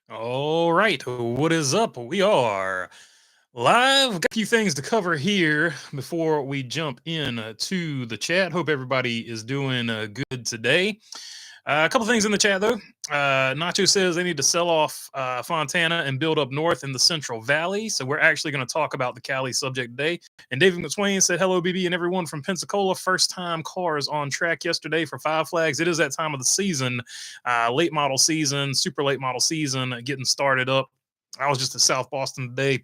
All right, what is up? We are live. Got a few things to cover here before we jump in to the chat. Hope everybody is doing good today. A couple things in the chat though. Nacho says they need to sell off Fontana and build up north in the Central Valley. So we're actually going to talk about the Cali subject today. And David McSwain said, "Hello, BB, and everyone from Pensacola. First time cars on track yesterday for Five Flags. It is that time of the season, late model season, super late model season, getting started up. I was just at South Boston today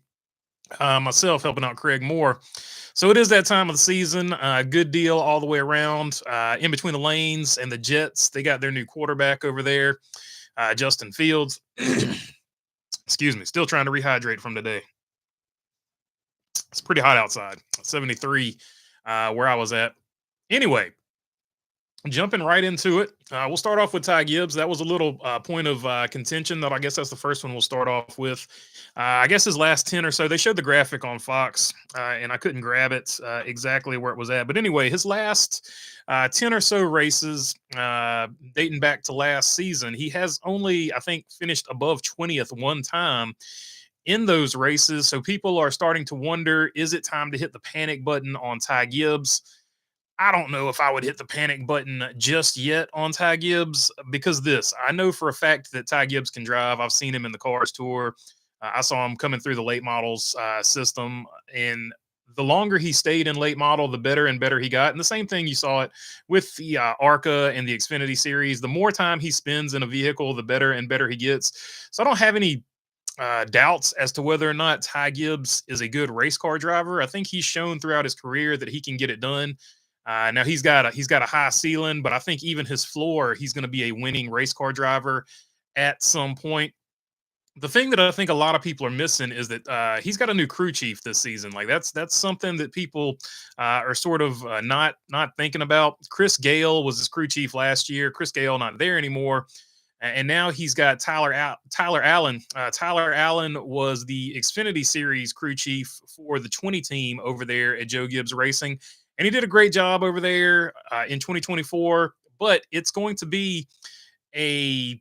myself helping out Craig Moore. So it is that time of the season. Good deal all the way around. In between the lanes and the Jets, they got their new quarterback over there, Justin Fields. Excuse me, still trying to rehydrate from today. It's pretty hot outside, 73 where I was at. Anyway, jumping right into it, we'll start off with Ty Gibbs. That was a little point of contention that I guess that's the first one we'll start off with. I guess his last 10 or so, they showed the graphic on Fox, and I couldn't grab it exactly where it was at. But anyway, his last 10 or so races dating back to last season, he has only, I think, finished above 20th one time in those races. So people are starting to wonder, is it time to hit the panic button on Ty Gibbs? I don't know if I would hit the panic button just yet on Ty Gibbs because I know for a fact that Ty Gibbs can drive. I've seen him in the Cars Tour. I saw him coming through the late models system, and the longer he stayed in late model, the better and better he got. And the same thing you saw it with the ARCA and the Xfinity series. The more time he spends in a vehicle, the better and better he gets. So I don't have any doubts as to whether or not Ty Gibbs is a good race car driver. I think he's shown throughout his career that he can get it done. Now he's got a high ceiling, but I think even his floor, he's going to be a winning race car driver at some point. The thing that I think a lot of people are missing is that he's got a new crew chief this season. Like that's something that people are sort of not thinking about. Chris Gale was his crew chief last year. Chris Gale not there anymore. And now he's got Tyler Allen. Tyler Allen was the Xfinity Series crew chief for the 20 team over there at Joe Gibbs Racing, and he did a great job over there in 2024. But it's going to be a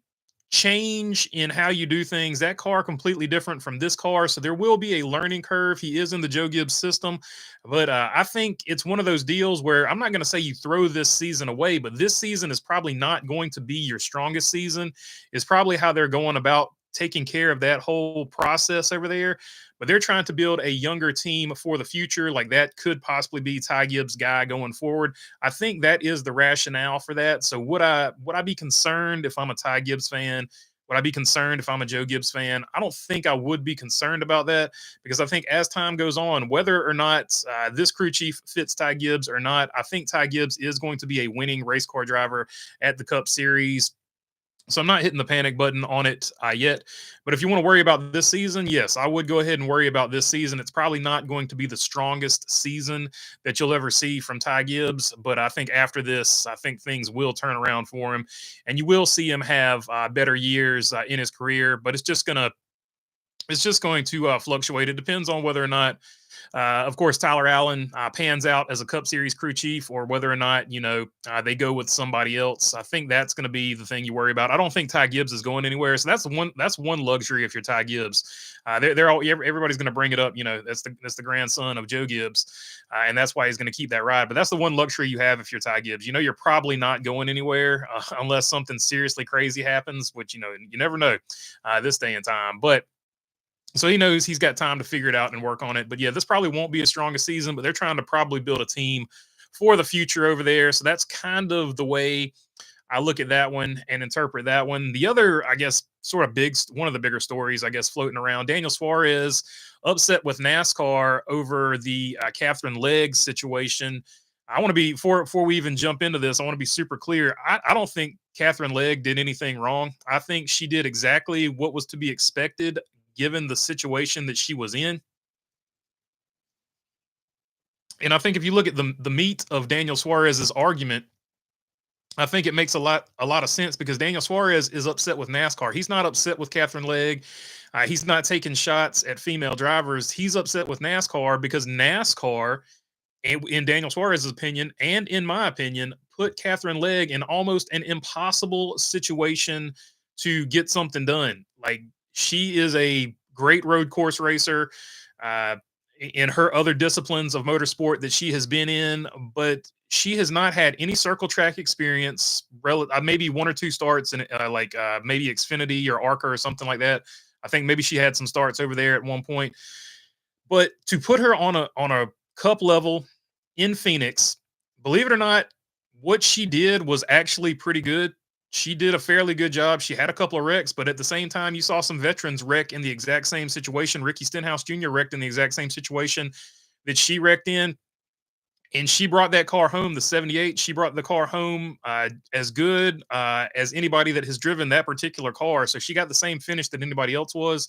change in how you do things. That car completely different from this car, so there will be a learning curve. He is in the Joe Gibbs system, but I think it's one of those deals where I'm not going to say you throw this season away, but this season is probably not going to be your strongest season. Is probably how they're going about taking care of that whole process over there. But they're trying to build a younger team for the future. Like that could possibly be Ty Gibbs' guy going forward. I think that is the rationale for that. So would I be concerned if I'm a Ty Gibbs fan? Would I be concerned if I'm a Joe Gibbs fan? I don't think I would be concerned about that because I think as time goes on, whether or not this crew chief fits Ty Gibbs or not, I think Ty Gibbs is going to be a winning race car driver at the Cup Series. So I'm not hitting the panic button on it yet. But if you want to worry about this season, yes, I would go ahead and worry about this season. It's probably not going to be the strongest season that you'll ever see from Ty Gibbs. But I think after this, I think things will turn around for him. And you will see him have better years in his career. But it's just going to fluctuate. It depends on whether or not, of course, Tyler Allen pans out as a Cup Series crew chief, or whether or not they go with somebody else. I think that's going to be the thing you worry about. I don't think Ty Gibbs is going anywhere, so that's one luxury if you're Ty Gibbs. Everybody's going to bring it up. That's the grandson of Joe Gibbs, and that's why he's going to keep that ride. But that's the one luxury you have if you're Ty Gibbs. You're probably not going anywhere unless something seriously crazy happens, which you never know this day and time. But so he knows he's got time to figure it out and work on it. But yeah, this probably won't be a strongest season, but they're trying to probably build a team for the future over there. So that's kind of the way I look at that one and interpret that one. The other, I guess, sort of one of the bigger stories, I guess, floating around, Daniel Suarez upset with NASCAR over the Katherine Legge situation. I want to be, before we even jump into this, I want to be super clear. I don't think Katherine Legge did anything wrong. I think she did exactly what was to be expected given the situation that she was in. And I think if you look at the meat of Daniel Suarez's argument, I think it makes a lot of sense because Daniel Suarez is upset with NASCAR. He's not upset with Katherine Legge. He's not taking shots at female drivers. He's upset with NASCAR because NASCAR, in Daniel Suarez's opinion, and in my opinion, put Katherine Legge in almost an impossible situation to get something done. Like, She is a great road course racer. Uh, in her other disciplines of motorsport that she has been in, but she has not had any circle track experience. Maybe one or two starts in maybe Xfinity or ARCA or something like that. I think maybe she had some starts over there at one point. But to put her on a cup level in Phoenix, believe it or not, what she did was actually pretty good. She did a fairly good job. She had a couple of wrecks, but at the same time, you saw some veterans wreck in the exact same situation. Ricky Stenhouse Jr. wrecked in the exact same situation that she wrecked in, and she brought that car home. The 78, she brought the car home as good as anybody that has driven that particular car. So she got the same finish that anybody else was.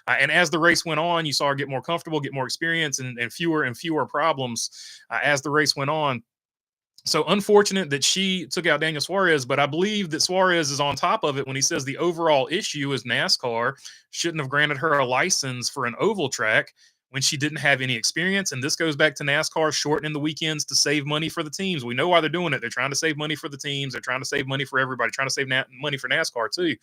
And as the race went on, you saw her get more comfortable, get more experience, and fewer and fewer problems as the race went on. So unfortunate that she took out Daniel Suarez, but I believe that Suarez is on top of it when he says the overall issue is NASCAR shouldn't have granted her a license for an oval track when she didn't have any experience. And this goes back to NASCAR shortening the weekends to save money for the teams. We know why they're doing it. They're trying to save money for the teams. They're trying to save money for everybody, trying to save money for NASCAR too.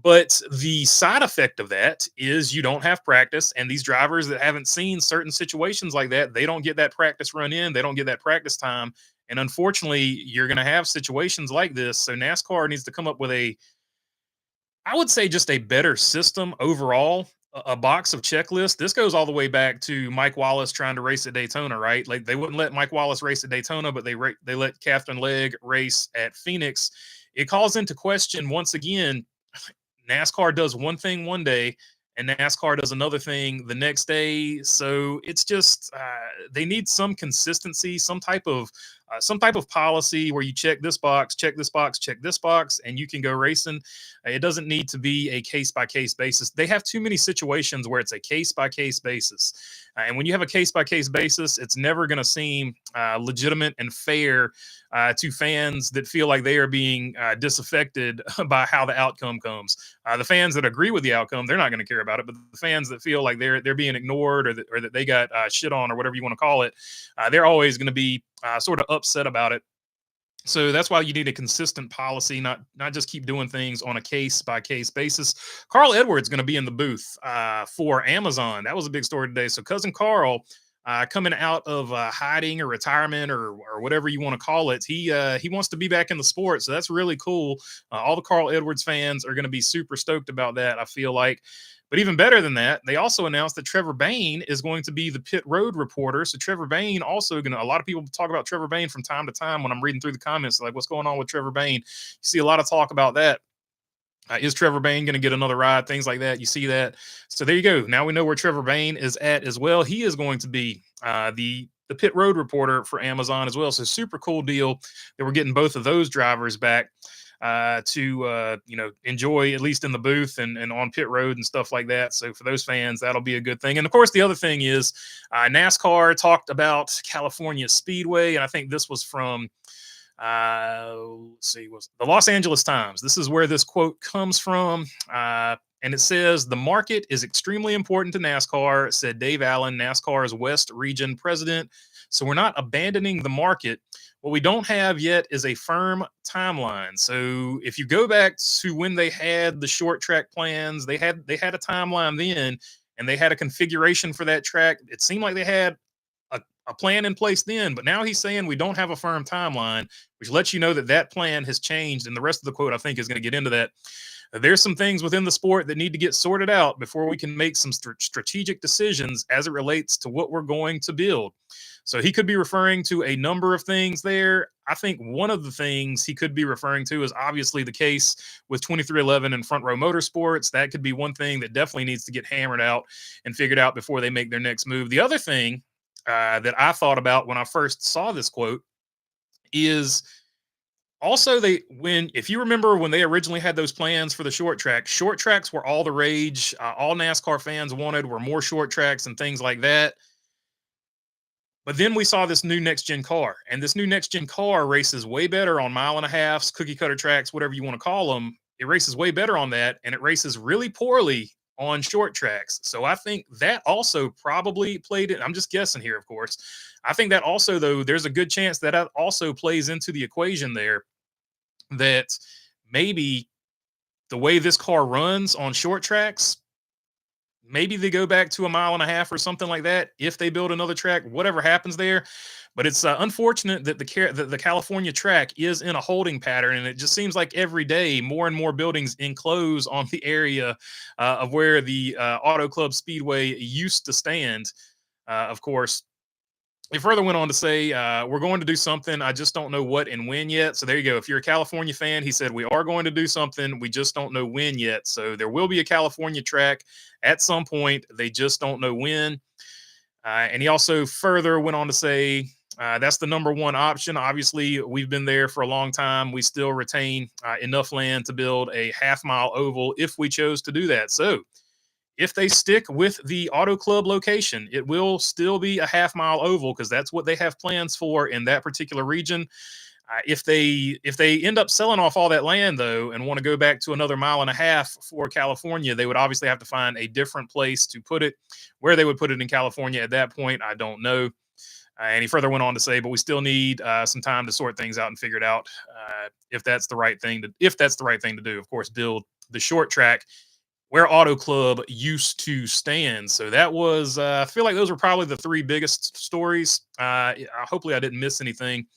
But the side effect of that is you don't have practice. And these drivers that haven't seen certain situations like that, they don't get that practice run in. They don't get that practice time. And unfortunately, you're going to have situations like this. So NASCAR needs to come up with I would say just a better system overall, a box of checklists. This goes all the way back to Mike Wallace trying to race at Daytona, right? Like they wouldn't let Mike Wallace race at Daytona, but they let Katherine Legge race at Phoenix. It calls into question once again. NASCAR does one thing one day and NASCAR does another thing the next day. So it's just they need some consistency, some type of policy where you check this box, check this box, check this box, and you can go racing. It doesn't need to be a case by case basis. They have too many situations where it's a case by case basis. And when you have a case by case basis, it's never going to seem legitimate and fair to fans that feel like they are being disaffected by how the outcome comes. The fans that agree with the outcome, they're not going to care about it. But the fans that feel like they're being ignored or that they got shit on or whatever you want to call it, they're always going to be sort of upset about it. So that's why you need a consistent policy, not just keep doing things on a case by case basis. Carl Edwards going to be in the booth for Amazon. That was a big story today. So cousin Carl coming out of hiding or retirement or whatever you want to call it, he wants to be back in the sport. So that's really cool. All the Carl Edwards fans are going to be super stoked about that, I feel like. But even better than that, they also announced that Trevor Bayne is going to be the pit road reporter. So Trevor Bayne also going to, a lot of people talk about Trevor Bayne from time to time when I'm reading through the comments, like what's going on with Trevor Bayne? You see a lot of talk about that. Is Trevor Bayne going to get another ride? Things like that. You see that. So there you go. Now we know where Trevor Bayne is at as well. He is going to be the pit road reporter for Amazon as well. So super cool deal that we're getting both of those drivers back to enjoy, at least in the booth and on pit road and stuff like that. So for those fans, that'll be a good thing. And of course, the other thing is NASCAR talked about California Speedway, and I think this was from let's see, was the Los Angeles Times. This is where this quote comes from. And it says, the market is extremely important to NASCAR, said Dave Allen, NASCAR's West Region president. So we're not abandoning the market. What we don't have yet is a firm timeline. So if you go back to when they had the short track plans, they had a timeline then, and they had a configuration for that track. It seemed like they had a plan in place then, but now he's saying we don't have a firm timeline, which lets you know that that plan has changed. And the rest of the quote, I think, is going to get into that. There's some things within the sport that need to get sorted out before we can make some strategic decisions as it relates to what we're going to build. So he could be referring to a number of things there. I think one of the things he could be referring to is obviously the case with 2311 and Front Row Motorsports. That could be one thing that definitely needs to get hammered out and figured out before they make their next move. The other thing that I thought about when I first saw this quote is also if you remember when they originally had those plans for the short tracks were all the rage. All NASCAR fans wanted were more short tracks and things like that. But then we saw this new next gen car, and this new next gen car races way better on 1.5 miles, cookie cutter tracks, whatever you want to call them. It races way better on that, and it races really poorly on short tracks. So I think that also probably played it. I'm just guessing here, of course. I think that also, though, there's a good chance that also plays into the equation there, that maybe the way this car runs on short tracks, maybe they go back to a mile and a half or something like that if they build another track, whatever happens there. But it's unfortunate that the California track is in a holding pattern, and it just seems like every day more and more buildings enclose on the area of where the Auto Club Speedway used to stand. Of course, he further went on to say, we're going to do something. I just don't know what and when yet. So there you go. If you're a California fan, he said, we are going to do something. We just don't know when yet. So there will be a California track at some point. They just don't know when. And he also further went on to say, that's the number one option. Obviously, we've been there for a long time. We still retain enough land to build a half-mile oval if we chose to do that. So if they stick with the Auto Club location, it will still be a half-mile oval because that's what they have plans for in that particular region. If they end up selling off all that land though and want to go back to another mile and a half for California, they would obviously have to find a different place to put it. Where they would put it in California at that point, I don't know. And he further went on to say, but we still need some time to sort things out and figure it out if that's the right thing to do. Of course, build the short track where Auto Club used to stand. So that was, I feel like those were probably the three biggest stories. Hopefully I didn't miss anything.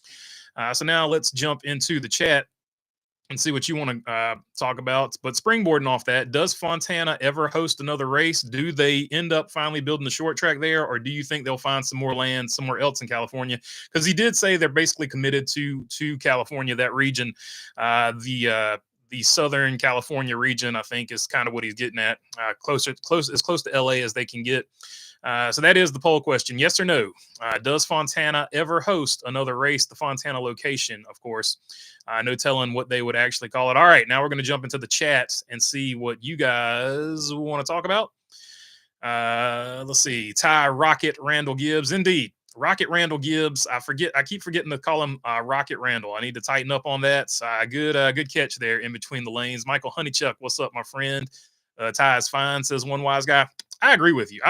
So now let's jump into the chat and see what you want to talk about. But springboarding off that, does Fontana ever host another race? Do they end up finally building the short track there, or do you think they'll find some more land somewhere else in California? Because he did say they're basically committed to California, that region. The Southern California region, I think, is kind of what he's getting at. Close to LA as they can get. So that is the poll question. Yes or no? Does Fontana ever host another race? The Fontana location, of course. No telling what they would actually call it. All right, now we're going to jump into the chat and see what you guys want to talk about. Let's see. Ty Rocket Randall Gibbs. Indeed. Rocket Randall Gibbs. I keep forgetting to call him Rocket Randall. I need to tighten up on that. So, good catch there in between the lanes. Michael Honeychuck, what's up, my friend? Ty is fine, says one wise guy. I agree with you.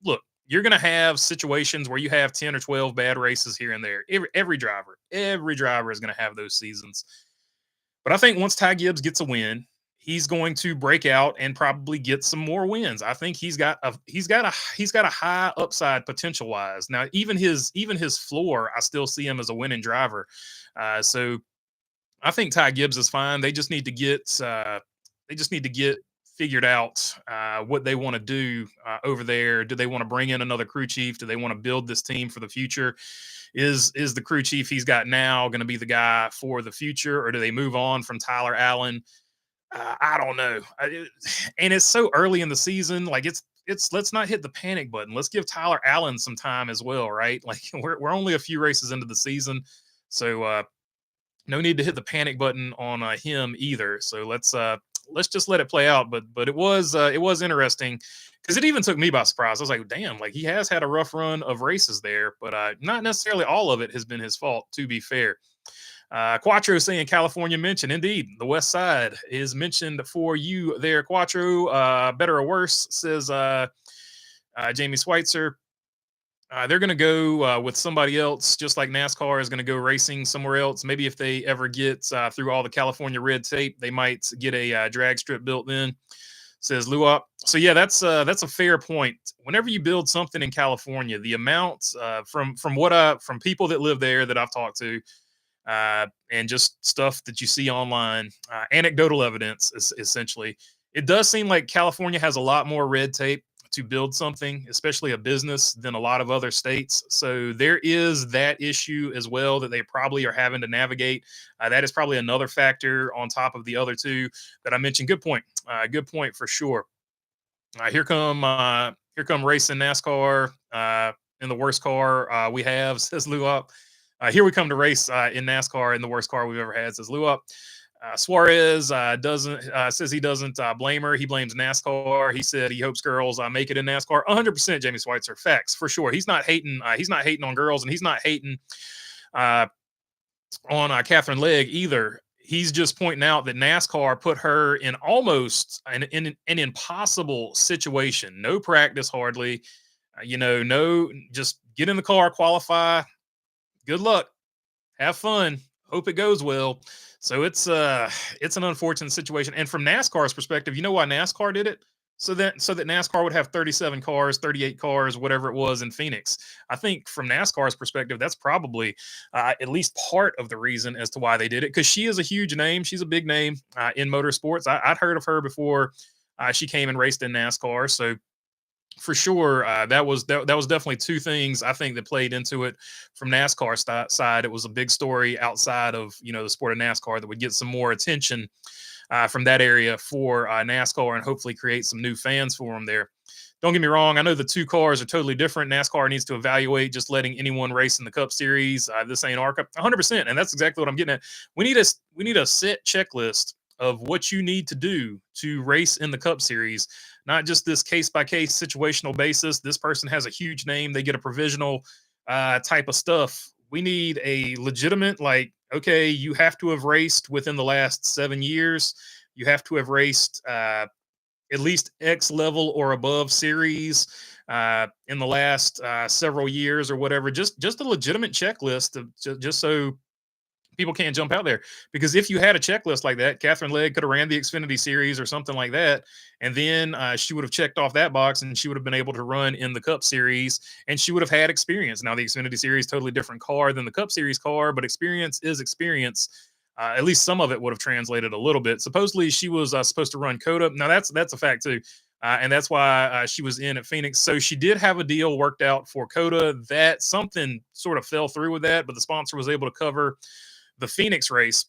Look, you're going to have situations where you have 10 or 12 bad races here and there. Every driver is going to have those seasons. But I think once Ty Gibbs gets a win, he's going to break out and probably get some more wins. I think he's got a high upside potential wise. Now, even his floor, I still see him as a winning driver. So I think Ty Gibbs is fine. They just need to get figured out what they want to do over there. Do they want to bring in another crew chief? Do they want to build this team for the future? Is the crew chief he's got now going to be the guy for the future, or do they move on from Tyler Allen? I don't know. And it's so early in the season. Like it's let's not hit the panic button. Let's give Tyler Allen some time as well, right? Like we're only a few races into the season, so no need to hit the panic button on him either. So let's just let it play out. But it was interesting because it even took me by surprise. I was like, damn, like he has had a rough run of races there, but not necessarily all of it has been his fault, to be fair. Quattro saying California mentioned. Indeed, the West Side is mentioned for you there, Quattro. Better or worse, says Jamie Schweitzer. They're going to go with somebody else, just like NASCAR is going to go racing somewhere else. Maybe if they ever get through all the California red tape, they might get a drag strip built then, says Luop. So yeah, that's a fair point. Whenever you build something in California, the amounts from people that live there that I've talked to, and just stuff that you see online, anecdotal evidence, essentially, it does seem like California has a lot more red tape to build something, especially a business, than a lot of other states. So there is that issue as well that they probably are having to navigate. That is probably another factor on top of the other two that I mentioned. Good point. Good point for sure. Here come racing NASCAR in the worst car we have, says Luop. Here we come to race in NASCAR in the worst car we've ever had, says Luop. Suarez says he doesn't blame her. He blames NASCAR. He said he hopes girls make it in NASCAR. 100%, Jamie Schweitzer. Facts for sure. He's not hating. He's not hating on girls, and he's not hating on Katherine Legge either. He's just pointing out that NASCAR put her in almost in an impossible situation. No practice, hardly. No, just get in the car, qualify. Good luck. Have fun. Hope it goes well. So it's an unfortunate situation. And from NASCAR's perspective, you know why NASCAR did it? So that NASCAR would have 37 cars, 38 cars, whatever it was in Phoenix. I think from NASCAR's perspective, that's probably at least part of the reason as to why they did it. Because she is a huge name. She's a big name in motorsports. I'd heard of her before she came and raced in NASCAR. So for sure, that was definitely two things I think that played into it from NASCAR side. It was a big story outside of the sport of NASCAR that would get some more attention from that area for NASCAR and hopefully create some new fans for them there. Don't get me wrong. I know the two cars are totally different. NASCAR needs to evaluate just letting anyone race in the Cup Series. This ain't our Cup, 100%, and that's exactly what I'm getting at. We need a set checklist of what you need to do to race in the Cup Series, not just this case by case situational basis. This person has a huge name, they get a provisional type of stuff. We need a legitimate, like, okay, you have to have raced within the last 7 years. You have to have raced at least X level or above series in the last several years or whatever. Just a legitimate checklist of just so people can't jump out there. Because if you had a checklist like that, Katherine Legge could have ran the Xfinity Series or something like that, and then she would have checked off that box, and she would have been able to run in the Cup Series, and she would have had experience. Now, the Xfinity Series totally different car than the Cup Series car, but experience is experience. At least some of it would have translated a little bit. Supposedly, she was supposed to run COTA. Now, that's a fact too. And that's why she was in at Phoenix. So she did have a deal worked out for COTA. That something sort of fell through with that, but the sponsor was able to cover the Phoenix race.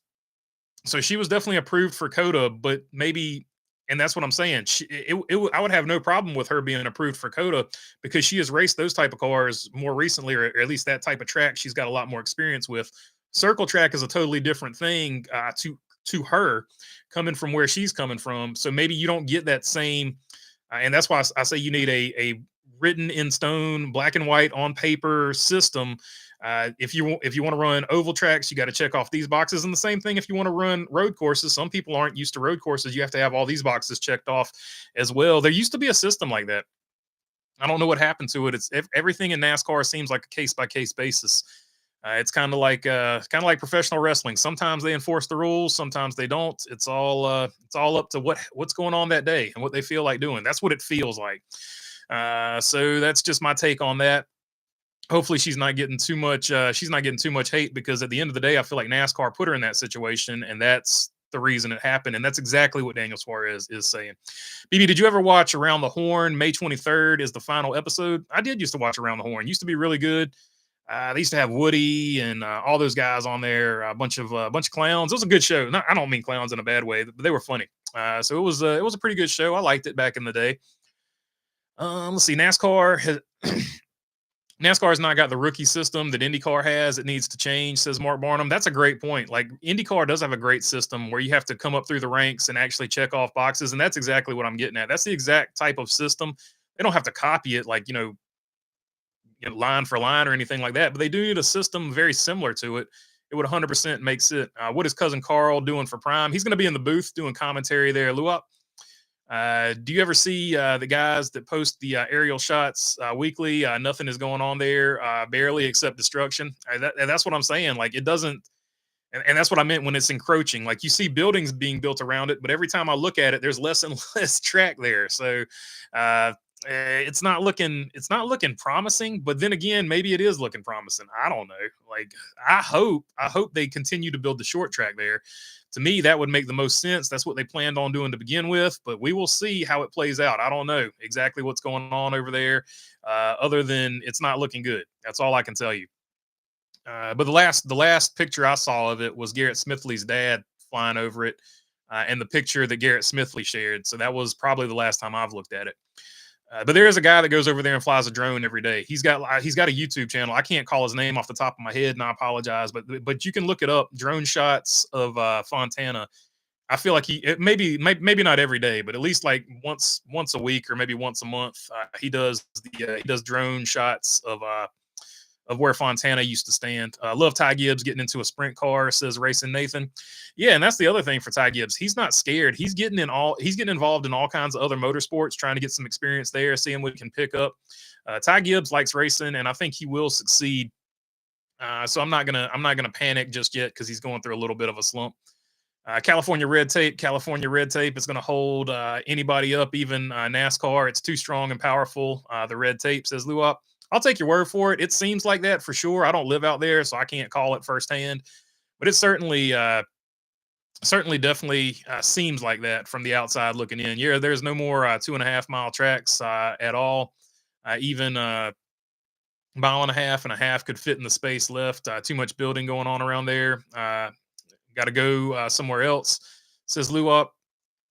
So she was definitely approved for COTA, but maybe, and that's what I'm saying. I would have no problem with her being approved for COTA because she has raced those type of cars more recently, or at least that type of track she's got a lot more experience with. Circle track is a totally different thing to her coming from where she's coming from. So maybe you don't get that same, and that's why I say you need a written in stone, black and white on paper system. If you want to run oval tracks, you got to check off these boxes. And the same thing if you want to run road courses. Some people aren't used to road courses. You have to have all these boxes checked off as well. There used to be a system like that. I don't know what happened to it. It's everything in NASCAR seems like a case by case basis. It's kind of like professional wrestling. Sometimes they enforce the rules, sometimes they don't. It's all up to what's going on that day and what they feel like doing. That's what it feels like. So that's just my take on that. Hopefully she's not getting too much hate, because at the end of the day I feel like NASCAR put her in that situation, and that's the reason it happened, and that's exactly what Daniel Suarez is saying. BB, did you ever watch Around the Horn? May 23rd is the final episode. I did used to watch Around the Horn. Used to be really good. They used to have Woody and all those guys on there, a bunch of clowns. It was a good show. I don't mean clowns in a bad way, but they were funny. So it was a pretty good show. I liked it back in the day. Let's see. NASCAR has not got the rookie system that IndyCar has. It needs to change, says Mark Barnum. That's a great point. Like, IndyCar does have a great system where you have to come up through the ranks and actually check off boxes. And that's exactly what I'm getting at. That's the exact type of system. They don't have to copy it like, line for line or anything like that, but they do need a system very similar to it. It would 100% makes it. What is cousin Carl doing for Prime? He's going to be in the booth doing commentary there. Luop. Do you ever see the guys that post the aerial shots weekly? Nothing is going on there, barely, except destruction. That's what I'm saying. Like, it doesn't, and that's what I meant when it's encroaching. Like, you see buildings being built around it, but every time I look at it, there's less and less track there. So it's not looking promising. But then again, maybe it is looking promising. I don't know. Like, I hope they continue to build the short track there. To me, that would make the most sense. That's what they planned on doing to begin with, but we will see how it plays out. I don't know exactly what's going on over there, other than it's not looking good. That's all I can tell you. But the last picture I saw of it was Garrett Smithley's dad flying over it, and the picture that Garrett Smithley shared. So that was probably the last time I've looked at it. But there is a guy that goes over there and flies a drone every day. He's got a YouTube channel. I can't call his name off the top of my head, and I apologize. But you can look it up. Drone shots of Fontana. I feel like maybe not every day, but at least like once a week or maybe once a month. He does drone shots of where Fontana used to stand. Love Ty Gibbs getting into a sprint car, says Racing Nathan. Yeah, and that's the other thing for Ty Gibbs. He's not scared. He's getting involved in all kinds of other motorsports, trying to get some experience there, seeing what he can pick up. Ty Gibbs likes racing, and I think he will succeed So I'm not gonna panic just yet because he's going through a little bit of a slump. California red tape is going to hold anybody up, even NASCAR. It's too strong and powerful. The red tape, says Luop. I'll take your word for it. It seems like that for sure. I don't live out there, so I can't call it firsthand, but it certainly definitely seems like that from the outside looking in. Yeah, there's no more 2.5 mile tracks at all. Even mile and a half could fit in the space left. Too much building going on around there. Got to go somewhere else, says Luop.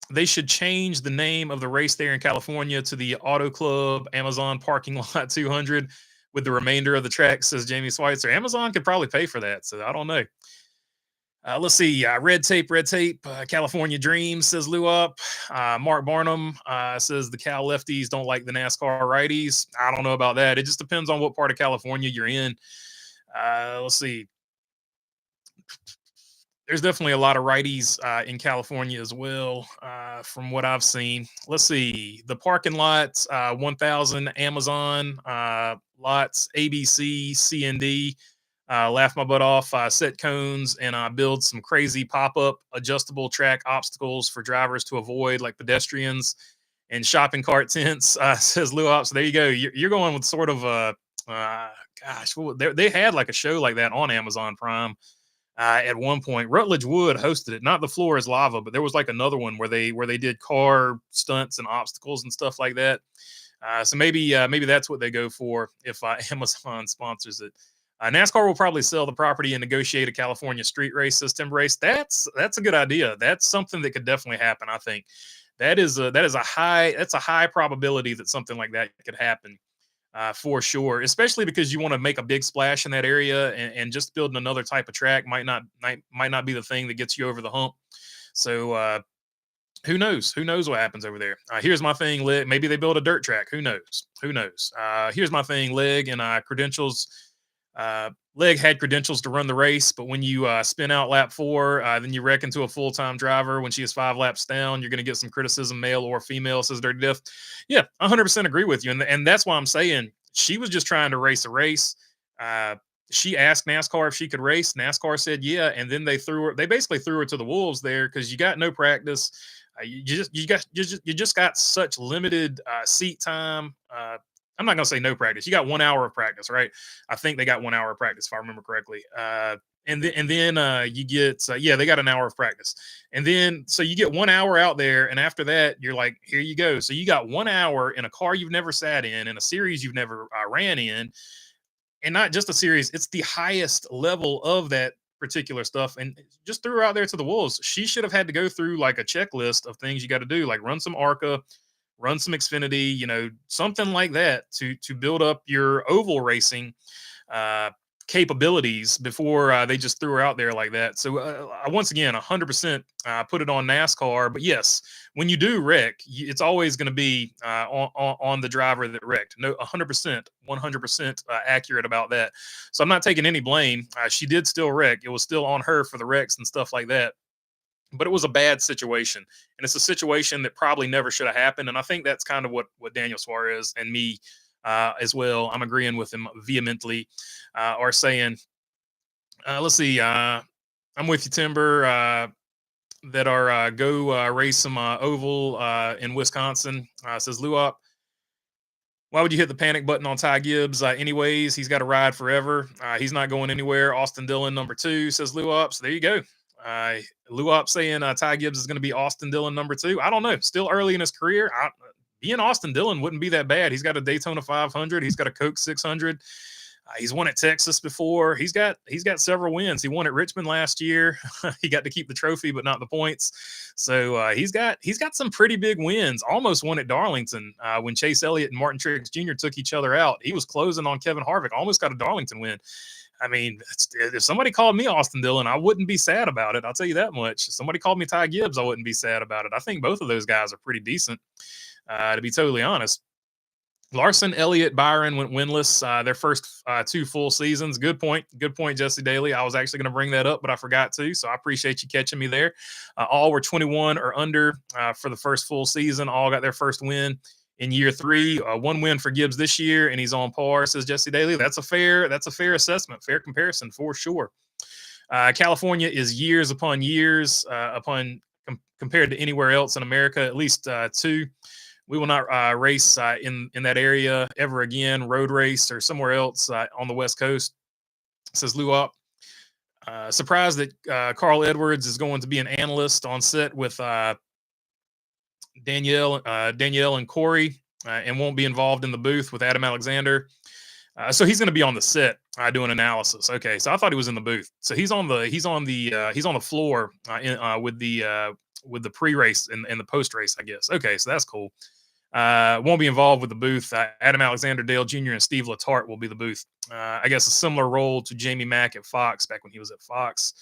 They should change the name of the race there in California to the Auto Club Amazon Parking Lot 200 with the remainder of the track, says Jamie Schweitzer. Amazon could probably pay for that, so I don't know. Let's see. Red tape, California Dreams, says Luop. Mark Barnum says the Cal lefties don't like the NASCAR righties. I don't know about that. It just depends on what part of California you're in. Let's see. There's definitely a lot of righties in California as well, from what I've seen. Let's see. The parking lots, 1,000 Amazon lots, ABC, CND. Laugh my butt off, set cones, and build some crazy pop-up adjustable track obstacles for drivers to avoid, like pedestrians and shopping cart tents, says Luop. So there you go. You're going with sort of gosh, they had like a show like that on Amazon Prime at one point. Rutledge Wood hosted it, not The Floor is Lava, but there was like another one where they did car stunts and obstacles and stuff like that. So maybe that's what they go for if Amazon sponsors it. NASCAR will probably sell the property and negotiate a California street race system race. That's a good idea. That's something that could definitely happen. I think that's a high probability that something like that could happen, for sure. Especially because you want to make a big splash in that area, and just building another type of track might not be the thing that gets you over the hump. So who knows? Who knows what happens over there? Here's my thing, Leg. Maybe they build a dirt track. Who knows? Who knows? Here's my thing, Leg, and credentials. Legge had credentials to run the race, but when you spin out lap 4, then you wreck into a full-time driver when she is 5 laps down, you're going to get some criticism, male or female, says Dirty Diff. Yeah, 100% agree with you. And that's why I'm saying she was just trying to race a race. She asked NASCAR if she could race. NASCAR said yeah, and then they basically threw her to the wolves there because you got no practice. You just got such limited seat time. I'm not gonna say no practice. You got 1 hour of practice, right? I think they got 1 hour of practice if I remember correctly. And then you get they got an hour of practice, and then so you get 1 hour out there, and after that you're like, here you go. So you got 1 hour in a car you've never sat in a series you've never ran in, and not just a series. It's the highest level of that particular stuff, and just threw her out there to the wolves. She should have had to go through like a checklist of things you got to do, like run some ARCA, run some Xfinity, something like that to build up your oval racing capabilities before they just threw her out there like that. So once again, 100% put it on NASCAR. But yes, when you do wreck, it's always going to be on the driver that wrecked. No, 100% accurate about that. So I'm not taking any blame. She did still wreck. It was still on her for the wrecks and stuff like that. But it was a bad situation, and it's a situation that probably never should have happened. And I think that's kind of what Daniel Suarez and me as well, I'm agreeing with him vehemently, are saying. Let's see. I'm with you, Timber. That are go race some oval in Wisconsin, says Luop. Why would you hit the panic button on Ty Gibbs? Anyways, he's got to ride forever. He's not going anywhere. Austin Dillon, number 2, says Luop. So there you go. Luop saying Ty Gibbs is going to be Austin Dillon number 2. I don't know. Still early in his career. Being Austin Dillon wouldn't be that bad. He's got a Daytona 500. He's got a Coke 600. He's won at Texas before. He's got several wins. He won at Richmond last year. He got to keep the trophy, but not the points. So he's got some pretty big wins. Almost won at Darlington when Chase Elliott and Martin Truex Jr. took each other out. He was closing on Kevin Harvick. Almost got a Darlington win. I mean, if somebody called me Austin Dillon, I wouldn't be sad about it. I'll tell you that much. If somebody called me Ty Gibbs, I wouldn't be sad about it. I think both of those guys are pretty decent, to be totally honest. Larson, Elliott, Byron went winless their first 2 full seasons. Good point, Jesse Daly. I was actually going to bring that up, but I forgot to, so I appreciate you catching me there. All were 21 or under for the first full season. All got their first win in year three. One win for Gibbs this year, and he's on par, says Jesse Daly. That's a fair assessment, fair comparison for sure. California is years upon years compared to anywhere else in America, at least two. We will not race in that area ever again, road race or somewhere else on the West Coast, says Luop. Surprised that Carl Edwards is going to be an analyst on set with Danielle and Corey, and won't be involved in the booth with Adam Alexander. So he's going to be on the set doing analysis. Okay, so I thought he was in the booth. So he's on the floor with the pre-race and the post-race, I guess. Okay, so that's cool. Won't be involved with the booth. Adam Alexander, Dale Jr., and Steve Letarte will be the booth. I guess a similar role to Jamie Mack at Fox back when he was at Fox.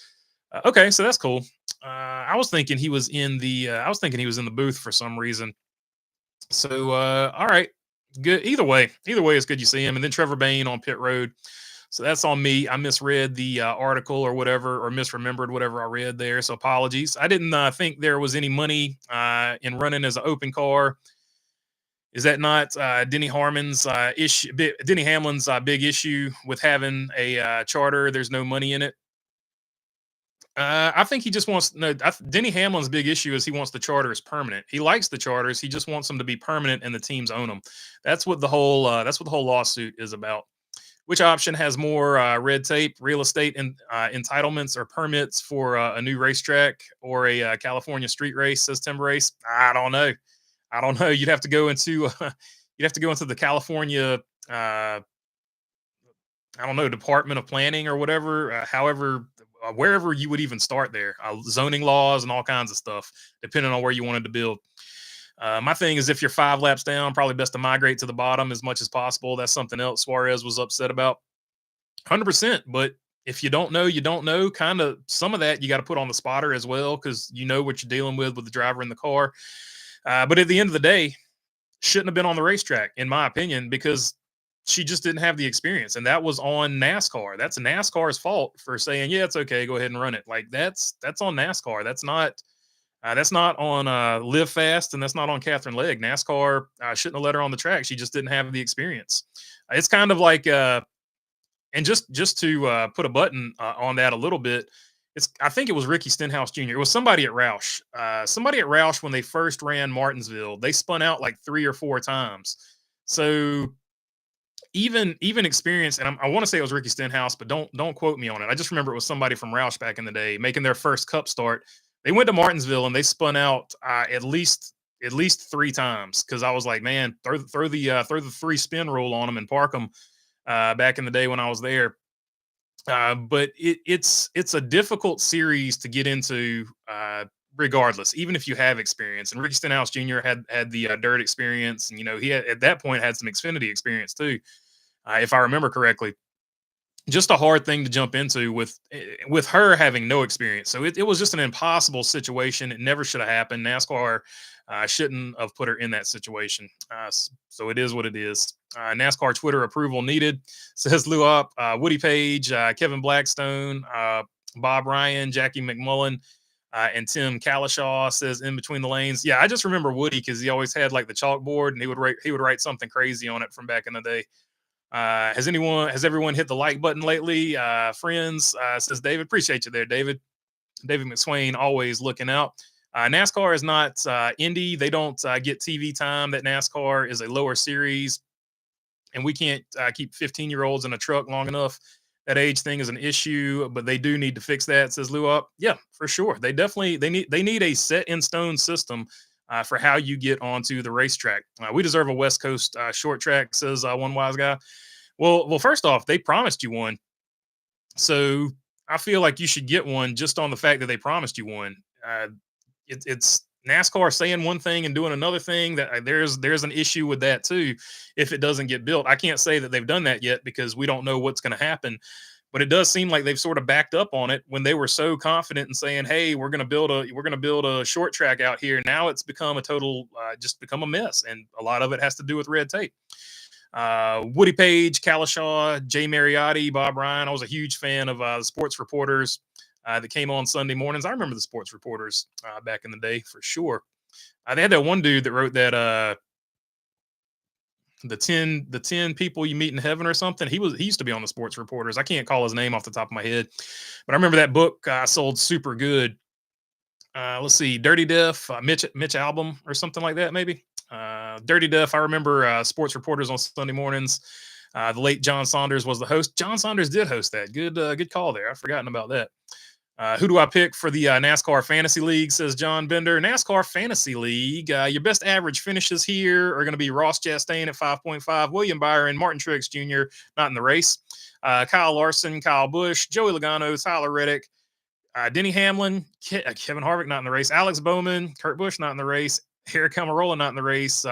Okay, so that's cool. I was thinking he was in the booth for some reason. So all right, good. Either way, it's good you see him. And then Trevor Bain on pit road. So that's on me. I misread the article or whatever, or misremembered whatever I read there. So apologies. I didn't think there was any money in running as an open car. Is that not Denny Hamlin's issue? Denny Hamlin's big issue with having a charter. There's no money in it. I think he just wants no. Denny Hamlin's big issue is he wants the charters permanent. He likes the charters. He just wants them to be permanent and the teams own them. That's what the whole lawsuit is about. Which option has more red tape, real estate, and entitlements or permits for a new racetrack or a California street race? Says Timber Race. I don't know. You'd have to go into the California Department of Planning or whatever. Wherever you would even start there, zoning laws and all kinds of stuff, depending on where you wanted to build. My thing is, if you're 5 laps down, probably best to migrate to the bottom as much as possible. That's something else Suarez was upset about. 100%. But if you don't know, you don't know. Kind of some of that you got to put on the spotter as well, because you know what you're dealing with the driver in the car. But at the end of the day, shouldn't have been on the racetrack, in my opinion, because she just didn't have the experience. And that was on NASCAR. That's NASCAR's fault for saying, yeah, it's okay, go ahead and run it. Like that's on NASCAR. That's not on Live Fast, and that's not on Katherine Legge. NASCAR shouldn't have let her on the track. She just didn't have the experience. It's kind of like, and just to put a button on that a little bit, I think it was Ricky Stenhouse Jr. It was somebody at Roush. When they first ran Martinsville, they spun out like 3 or 4 times. So even experience, and I want to say it was Ricky Stenhouse, but don't quote me on it. I just remember it was somebody from Roush back in the day making their first Cup start. They went to Martinsville and they spun out at least 3 times, because I was like, man, throw the 3 spin rule on them and park them back in the day when I was there. But it's a difficult series to get into, regardless, even if you have experience. And Ricky Stenhouse Jr. had the dirt experience, and he had, at that point, had some Xfinity experience too, if I remember correctly. Just a hard thing to jump into with her having no experience. So it was just an impossible situation. It never should have happened. NASCAR shouldn't have put her in that situation. So it is what it is. NASCAR Twitter approval needed, says Luop. Woody Page, Kevin Blackstone, Bob Ryan, Jackie McMullen, and Tim Kalishaw says in between the lanes. Yeah, I just remember Woody because he always had like the chalkboard, and he would write something crazy on it from back in the day. Has everyone hit the like button lately? Friends, says David. Appreciate you there, David. David McSwain, always looking out. NASCAR is not Indy. They don't get TV time. That NASCAR is a lower series, and we can't keep 15-year-olds in a truck long enough. That age thing is an issue, but they do need to fix that, says Luop. Yeah, for sure. They need a set in stone system for how you get onto the racetrack. We deserve a West Coast short track, says one wise guy. Well, first off, they promised you one, so I feel like you should get one just on the fact that they promised you one. It's NASCAR saying one thing and doing another thing. That there's an issue with that too. If it doesn't get built, I can't say that they've done that yet because we don't know what's going to happen. But it does seem like they've sort of backed up on it when they were so confident in saying, "Hey, we're going to build a short track out here." Now it's become just become a mess, and a lot of it has to do with red tape. Woody Page, Kalishaw, Jay Mariotti, Bob Ryan. I was a huge fan of the sports reporters that came on Sunday mornings. I remember the sports reporters back in the day for sure. They had that one dude that wrote that the ten people you meet in heaven or something. He used to be on the Sports Reporters. I can't call his name off the top of my head, but I remember that book sold super good. Let's see, Dirty Deaf, Mitch Album or something like that, maybe. Dirty Deaf. I remember Sports Reporters on Sunday mornings. The late John Saunders was the host. John Saunders did host that. Good call there. I've forgotten about that. Who do I pick for the NASCAR Fantasy League, says John Bender. NASCAR Fantasy League, your best average finishes here are going to be Ross Chastain at 5.5, William Byron, Martin Truex Jr., not in the race, Kyle Larson, Kyle Busch, Joey Logano, Tyler Reddick, Denny Hamlin, Kevin Harvick, not in the race, Alex Bowman, Kurt Busch, not in the race, Eric Almirola, not in the race,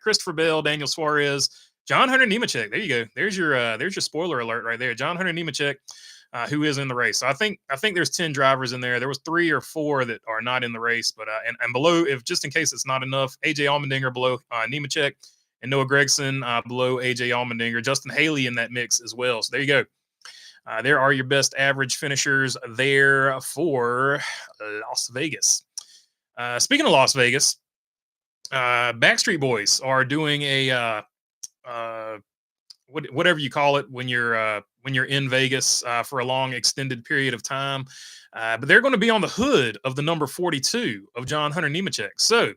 Christopher Bell, Daniel Suarez, John Hunter Nemechek. There you go. There's your spoiler alert right there. John Hunter Nemechek. Who is in the race. So I think there's 10 drivers in there. There was 3 or 4 that are not in the race, but and below, if just in case it's not enough, AJ Allmendinger below Nemechek, and Noah Gragson below AJ Allmendinger. Justin Haley in that mix as well. So there you go. There are your best average finishers there for Las Vegas. Speaking of Las Vegas, Backstreet Boys are doing a whatever you call it when you're in Vegas for a long extended period of time. But they're going to be on the hood of the number 42 of John Hunter Nemechek. So if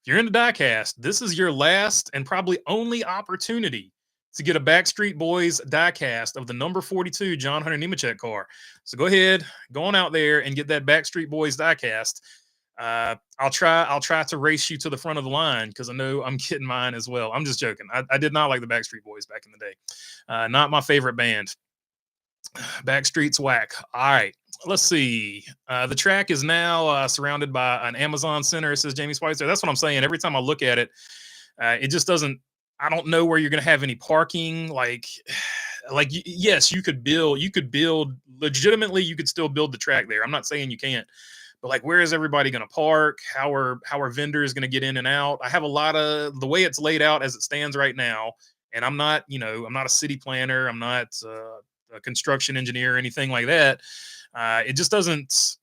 you're in the diecast, this is your last and probably only opportunity to get a Backstreet Boys diecast of the number 42 John Hunter Nemechek car. So go ahead, go on out there and get that Backstreet Boys diecast. I'll try to race you to the front of the line because I know I'm getting mine as well. I'm just joking. I did not like the Backstreet Boys back in the day. Not my favorite band. Backstreet's whack. All right, let's see. The track is now surrounded by an Amazon Center, says Jamie Schweitzer. That's what I'm saying. Every time I look at it, it just doesn't. I don't know where you're going to have any parking. Yes, you could build legitimately. You could still build the track there. I'm not saying you can't. But where is everybody going to park? How are vendors going to get in and out? I have a lot of the way it's laid out as it stands right now. And I'm not a city planner. I'm not a construction engineer or anything like that. It just doesn't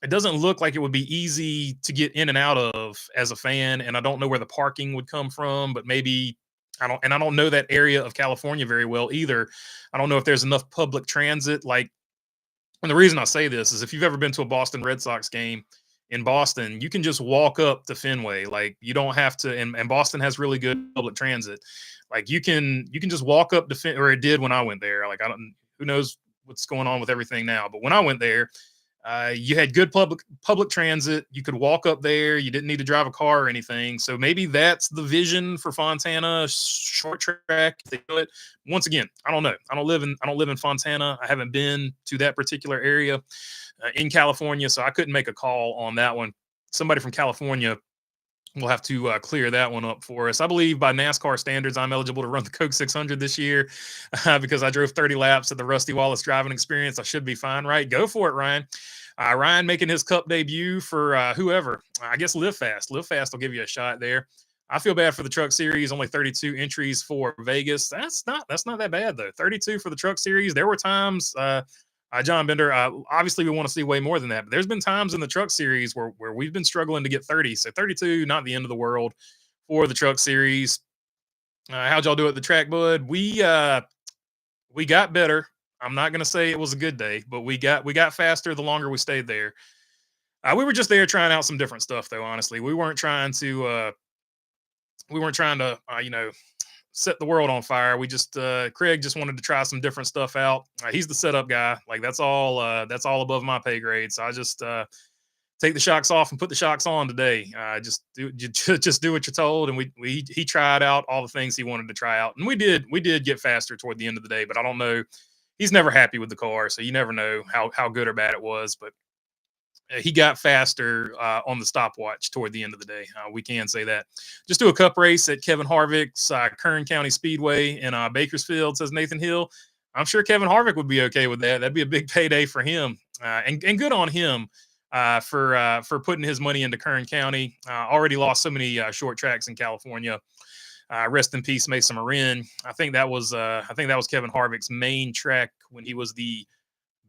look like it would be easy to get in and out of as a fan. And I don't know where the parking would come from, but maybe I don't know that area of California very well either. I don't know if there's enough public transit. And the reason I say this is if you've ever been to a Boston Red Sox game in Boston, you can just walk up to Fenway. You don't have to, and Boston has really good public transit. You can just walk up to Fenway, or it did when I went there. Who knows what's going on with everything now. But when I went there, you had good public transit. You could walk up there. You didn't need to drive a car or anything. So maybe that's the vision for Fontana short track. If they do it. Once again, I don't know. I don't live in Fontana. I haven't been to that particular area in California, so I couldn't make a call on that one. Somebody from California will have to clear that one up for us. I believe by NASCAR standards, I'm eligible to run the Coke 600 this year because I drove 30 laps at the Rusty Wallace driving experience. I should be fine, right? Go for it, Ryan. Ryan making his Cup debut for whoever. I guess Live Fast. Live Fast will give you a shot there. I feel bad for the Truck Series. Only 32 entries for Vegas. That's not that bad though. 32 for the Truck Series. There were times. John Bender, obviously we want to see way more than that, but there's been times in the Truck Series where we've been struggling to get 30. So 32, not the end of the world for the Truck Series. How'd y'all do at the track, bud? We got better. I'm not going to say it was a good day, but we got faster the longer we stayed there. We were just there trying out some different stuff, though. Honestly, we weren't trying to set the world on fire. We just Craig just wanted to try some different stuff out. He's the setup guy. That's all above my pay grade. So I just take the shocks off and put the shocks on today. Just do what you're told. And he tried out all the things he wanted to try out, and we did get faster toward the end of the day. But I don't know. He's never happy with the car, so you never know how good or bad it was. But he got faster on the stopwatch toward the end of the day. We can say that. Just do a cup race at Kevin Harvick's Kern County Speedway in Bakersfield, says Nathan Hill. I'm sure Kevin Harvick would be okay with that. That'd be a big payday for him, and good on him for putting his money into Kern County. Already lost so many short tracks in California. Rest in peace, Mesa Marin. I think that was Kevin Harvick's main track when he was the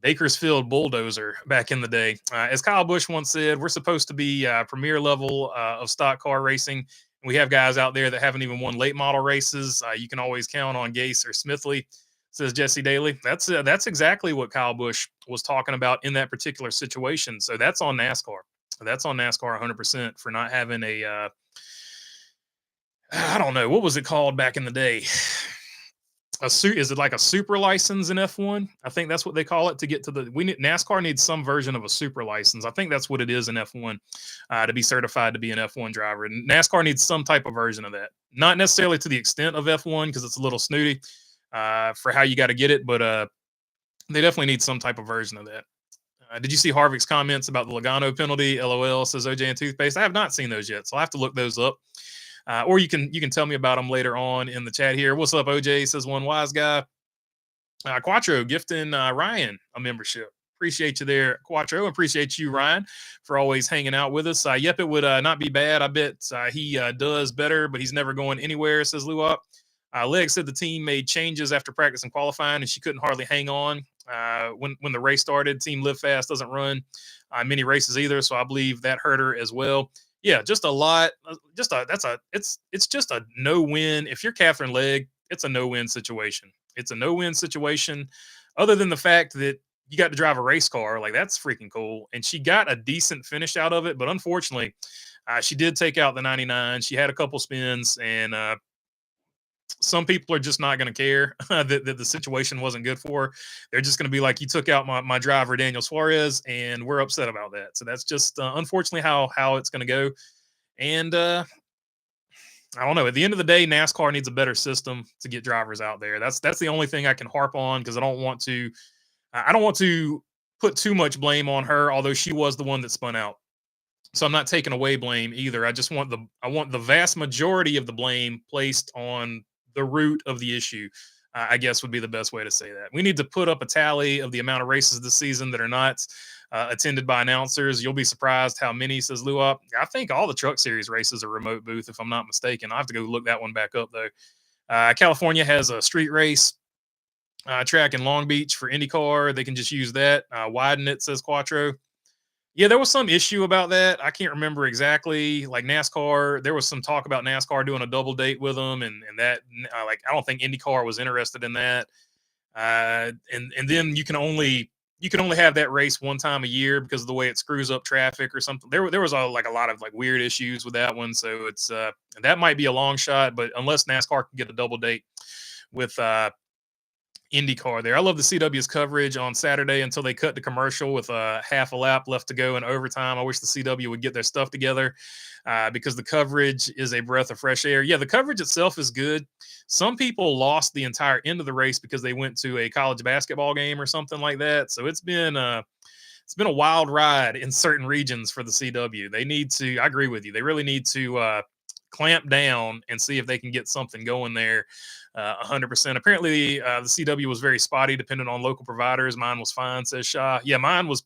Bakersfield Bulldozer back in the day. As Kyle Busch once said, we're supposed to be premier level of stock car racing, We have guys out there that haven't even won late model races. You can always count on Gase or Smithley, says Jesse Daly. That's exactly what Kyle Busch was talking about in that particular situation. So that's on NASCAR. That's on NASCAR 100% for not having a I don't know what was it called back in the day. Is it like a super license in F1? I think that's what they call it to get to the. NASCAR needs some version of a super license. I think that's what it is in F1 to be certified to be an F1 driver. And NASCAR needs some type of version of that. Not necessarily to the extent of F1 because it's a little snooty for how you got to get it, but they definitely need some type of version of that. Did you see Harvick's comments about the Logano penalty? LOL, says OJ and Toothpaste. I have not seen those yet, so I'll have to look those up. Or you can tell me about them later on in the chat here. What's up, OJ? Says one wise guy. Quattro gifting Ryan a membership. Appreciate you there, Quattro. Appreciate you, Ryan, for always hanging out with us. Yep, it would not be bad. I bet he does better, but he's never going anywhere, says Luop. Legge said the team made changes after practice and qualifying, and she couldn't hardly hang on when the race started. Team Live Fast doesn't run many races either, so I believe that hurt her as well. Yeah, just a lot. It's just a no-win. If you're Katherine Legge, it's a no-win situation. It's a no-win situation. Other than the fact that you got to drive a race car, like that's freaking cool, and she got a decent finish out of it. But unfortunately, she did take out the 99. She had a couple spins, and some people are just not going to care that the situation wasn't good for her. They're just going to be like, you took out my driver, Daniel Suarez, and we're upset about that. So that's just unfortunately how it's going to go. And I don't know. At the end of the day, NASCAR needs a better system to get drivers out there. That's the only thing I can harp on because I don't want to put too much blame on her, although she was the one that spun out. So I'm not taking away blame either. I just want the vast majority of the blame placed on the root of the issue, I guess would be the best way to say that. We need to put up a tally of the amount of races this season that are not attended by announcers. You'll be surprised how many, says Luop. I think all the Truck Series races are remote booth, if I'm not mistaken. I'll have to go look that one back up, though. California has a street race track in Long Beach for IndyCar. They can just use that. Widen it, says Quattro. Yeah, there was some issue about that. I can't remember exactly. Like NASCAR, there was some talk about NASCAR doing a double date with them, and that like I don't think IndyCar was interested in that. And then you can only have that race one time a year because of the way it screws up traffic or something. There was a lot of like weird issues with that one, so it's that might be a long shot. But unless NASCAR can get a double date with IndyCar there. I love the CW's coverage on Saturday until they cut the commercial with half a lap left to go in overtime. I wish the CW would get their stuff together because the coverage is a breath of fresh air. Yeah, the coverage itself is good. Some people lost the entire end of the race because they went to a college basketball game or something like that. So it's been a wild ride in certain regions for the CW. They need to, I agree with you. They really need to clamp down and see if they can get something going there 100%. Apparently, the CW was very spotty depending on local providers. Mine was fine, says Shaw. Yeah, mine was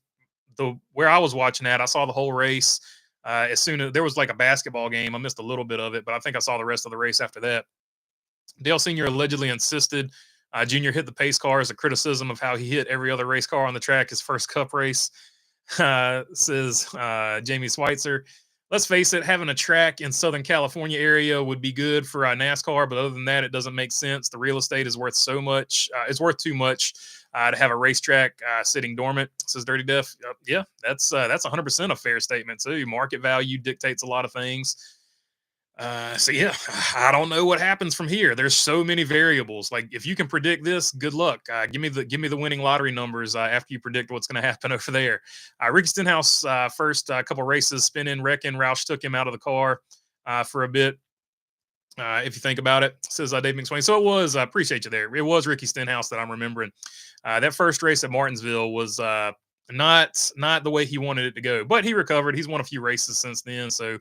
where I was watching at. I saw the whole race. As soon as there was like a basketball game, I missed a little bit of it, but I think I saw the rest of the race after that. Dale Sr. allegedly insisted Junior hit the pace car as a criticism of how he hit every other race car on the track his first Cup race, says Jamie Schweitzer. Let's face it, having a track in Southern California area would be good for NASCAR, but other than that, it doesn't make sense. The real estate is worth so much. It's worth too much to have a racetrack sitting dormant, says Dirty Def. Yeah, that's 100% a fair statement too. Market value dictates a lot of things. So yeah, I don't know what happens from here. There's so many variables. Like if you can predict this, good luck. Give me the winning lottery numbers after you predict what's going to happen over there. Ricky Stenhouse first couple races spinning, wrecking. Roush took him out of the car for a bit. If you think about it, says Dave McSwain. So it was. I appreciate you there. It was Ricky Stenhouse that I'm remembering. That first race at Martinsville was not the way he wanted it to go, but he recovered. He's won a few races since then. So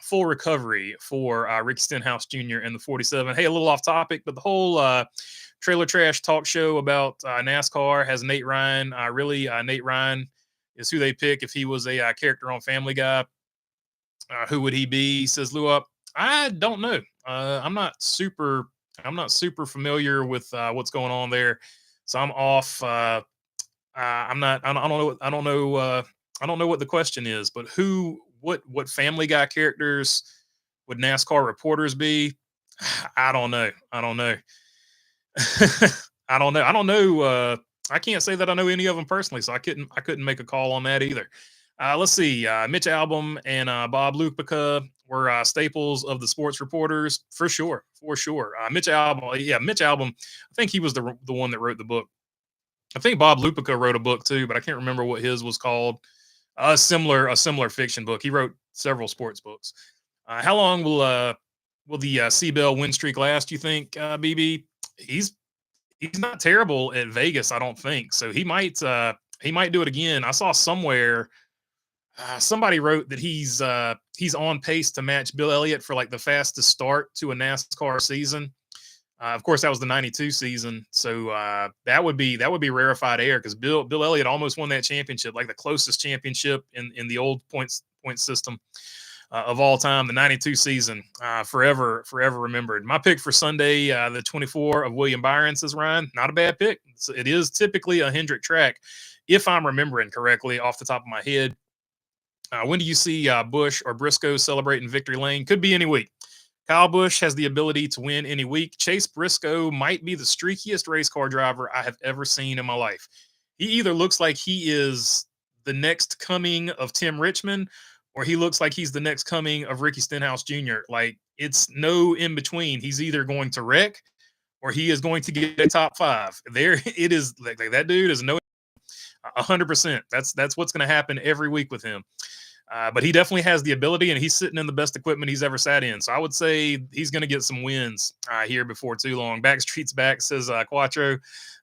full recovery for Ricky Stenhouse Jr. and the 47. Hey, a little off topic, but the whole trailer trash talk show about NASCAR has Nate Ryan. Nate Ryan is who they pick if he was a character on Family Guy. Who would he be? Says Luop. I don't know. I'm not super familiar with what's going on there, so I'm off. I'm not. I don't know. I don't know. I don't know what the question is, but what Family Guy characters would NASCAR reporters be? I don't know. I don't know. I don't know. I don't know. I can't say that I know any of them personally, so I couldn't make a call on that either. Let's see. Mitch Albom and Bob Lupica were staples of the sports reporters for sure, for sure. Mitch Albom, yeah, Mitch Albom. I think he was the one that wrote the book. I think Bob Lupica wrote a book too, but I can't remember what his was called. A similar fiction book. He wrote several sports books. How long will the Seabell win streak last? You think, BB? He's not terrible at Vegas, I don't think. So he might do it again. I saw somewhere somebody wrote that he's on pace to match Bill Elliott for like the fastest start to a NASCAR season. Of course, that was the '92 season, so that would be rarefied air because Bill Elliott almost won that championship, like the closest championship in the old point system of all time. The '92 season, forever remembered. My pick for Sunday, the 24 of William Byron, says Ryan. Not a bad pick. It is typically a Hendrick track, if I'm remembering correctly off the top of my head. When do you see Busch or Briscoe celebrating victory lane? Could be any week. Kyle Busch has the ability to win any week. Chase Briscoe might be the streakiest race car driver I have ever seen in my life. He either looks like he is the next coming of Tim Richmond, or he looks like he's the next coming of Ricky Stenhouse Jr. Like, it's no in between. He's either going to wreck or he is going to get a top five. There it is. Like that dude is no 100%. That's what's going to happen every week with him. But he definitely has the ability, and he's sitting in the best equipment he's ever sat in. So I would say he's going to get some wins here before too long. Backstreet's back, says Quattro.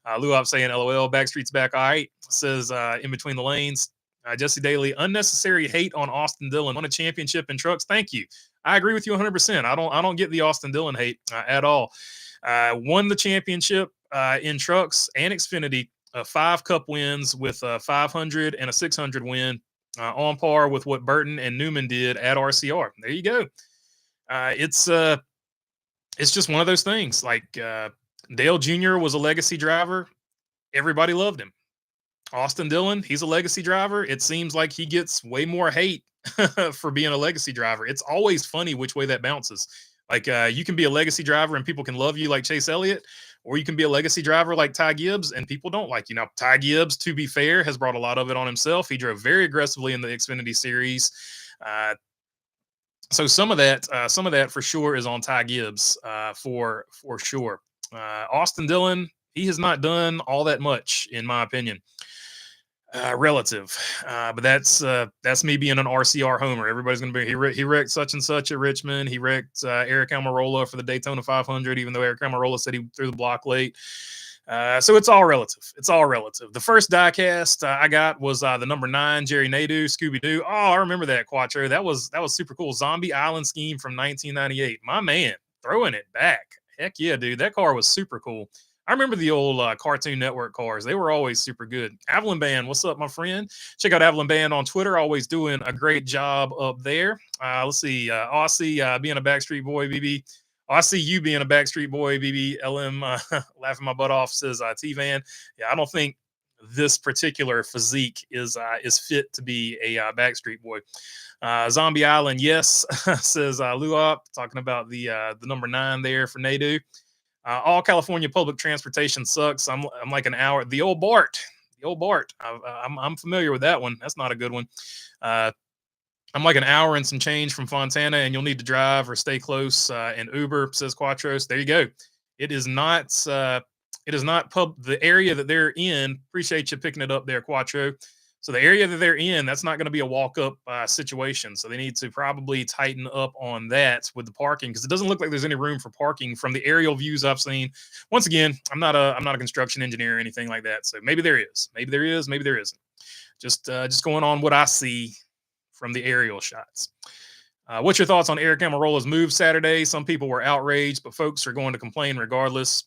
Luop saying LOL. Backstreet's back. All right, says in between the lanes. Jesse Daly, unnecessary hate on Austin Dillon. Won a championship in trucks. Thank you. I agree with you 100%. I don't get the Austin Dillon hate at all. Won the championship in trucks and Xfinity. 5 Cup wins with a 500 and a 600 win. On par with what Burton and Newman did at RCR. There you go. It's just one of those things. Like Dale Jr. was a legacy driver. Everybody loved him. Austin Dillon, he's a legacy driver. It seems like he gets way more hate for being a legacy driver. It's always funny which way that bounces. Like you can be a legacy driver and people can love you like Chase Elliott, or you can be a legacy driver like Ty Gibbs and people don't like you. Now, Ty Gibbs, to be fair, has brought a lot of it on himself. He drove very aggressively in the Xfinity Series. So some of that for sure is on Ty Gibbs for sure. Austin Dillon, he has not done all that much, in my opinion. Relative, but that's me being an RCR homer. Everybody's gonna be he wrecked such and such at Richmond. He wrecked Eric Almirola for the Daytona 500, even though Eric Almirola said he threw the block late. So it's all relative. It's all relative. The first diecast I got was the number 9 Jerry Nadeau Scooby Doo. Oh, I remember that, Quattro. That was super cool. Zombie Island scheme from 1998. My man, throwing it back. Heck yeah, dude. That car was super cool. I remember the old Cartoon Network cars. They were always super good. Avalon Band, what's up, my friend? Check out Avalon Band on Twitter. Always doing a great job up there. Let's see. Aussie being a Backstreet Boy, BB. I see you being a Backstreet Boy, BB. LM laughing my butt off, says T-Van. Yeah, I don't think this particular physique is fit to be a Backstreet Boy. Zombie Island, yes, says Luop, talking about the number 9 there for Nadeau. All California public transportation sucks. I'm like an hour. The old BART. I'm familiar with that one. That's not a good one. I'm like an hour and some change from Fontana, and you'll need to drive or stay close in Uber, says Quattros. There you go. It is not the area that they're in. Appreciate you picking it up there, Quattro. So the area that they're in, that's not going to be a walk-up situation. So they need to probably tighten up on that with the parking, because it doesn't look like there's any room for parking from the aerial views I've seen. Once again, I'm not a construction engineer or anything like that. So maybe there is, maybe there isn't. Just going on what I see from the aerial shots. What's your thoughts on Eric Almirola's move Saturday? Some people were outraged, but folks are going to complain regardless.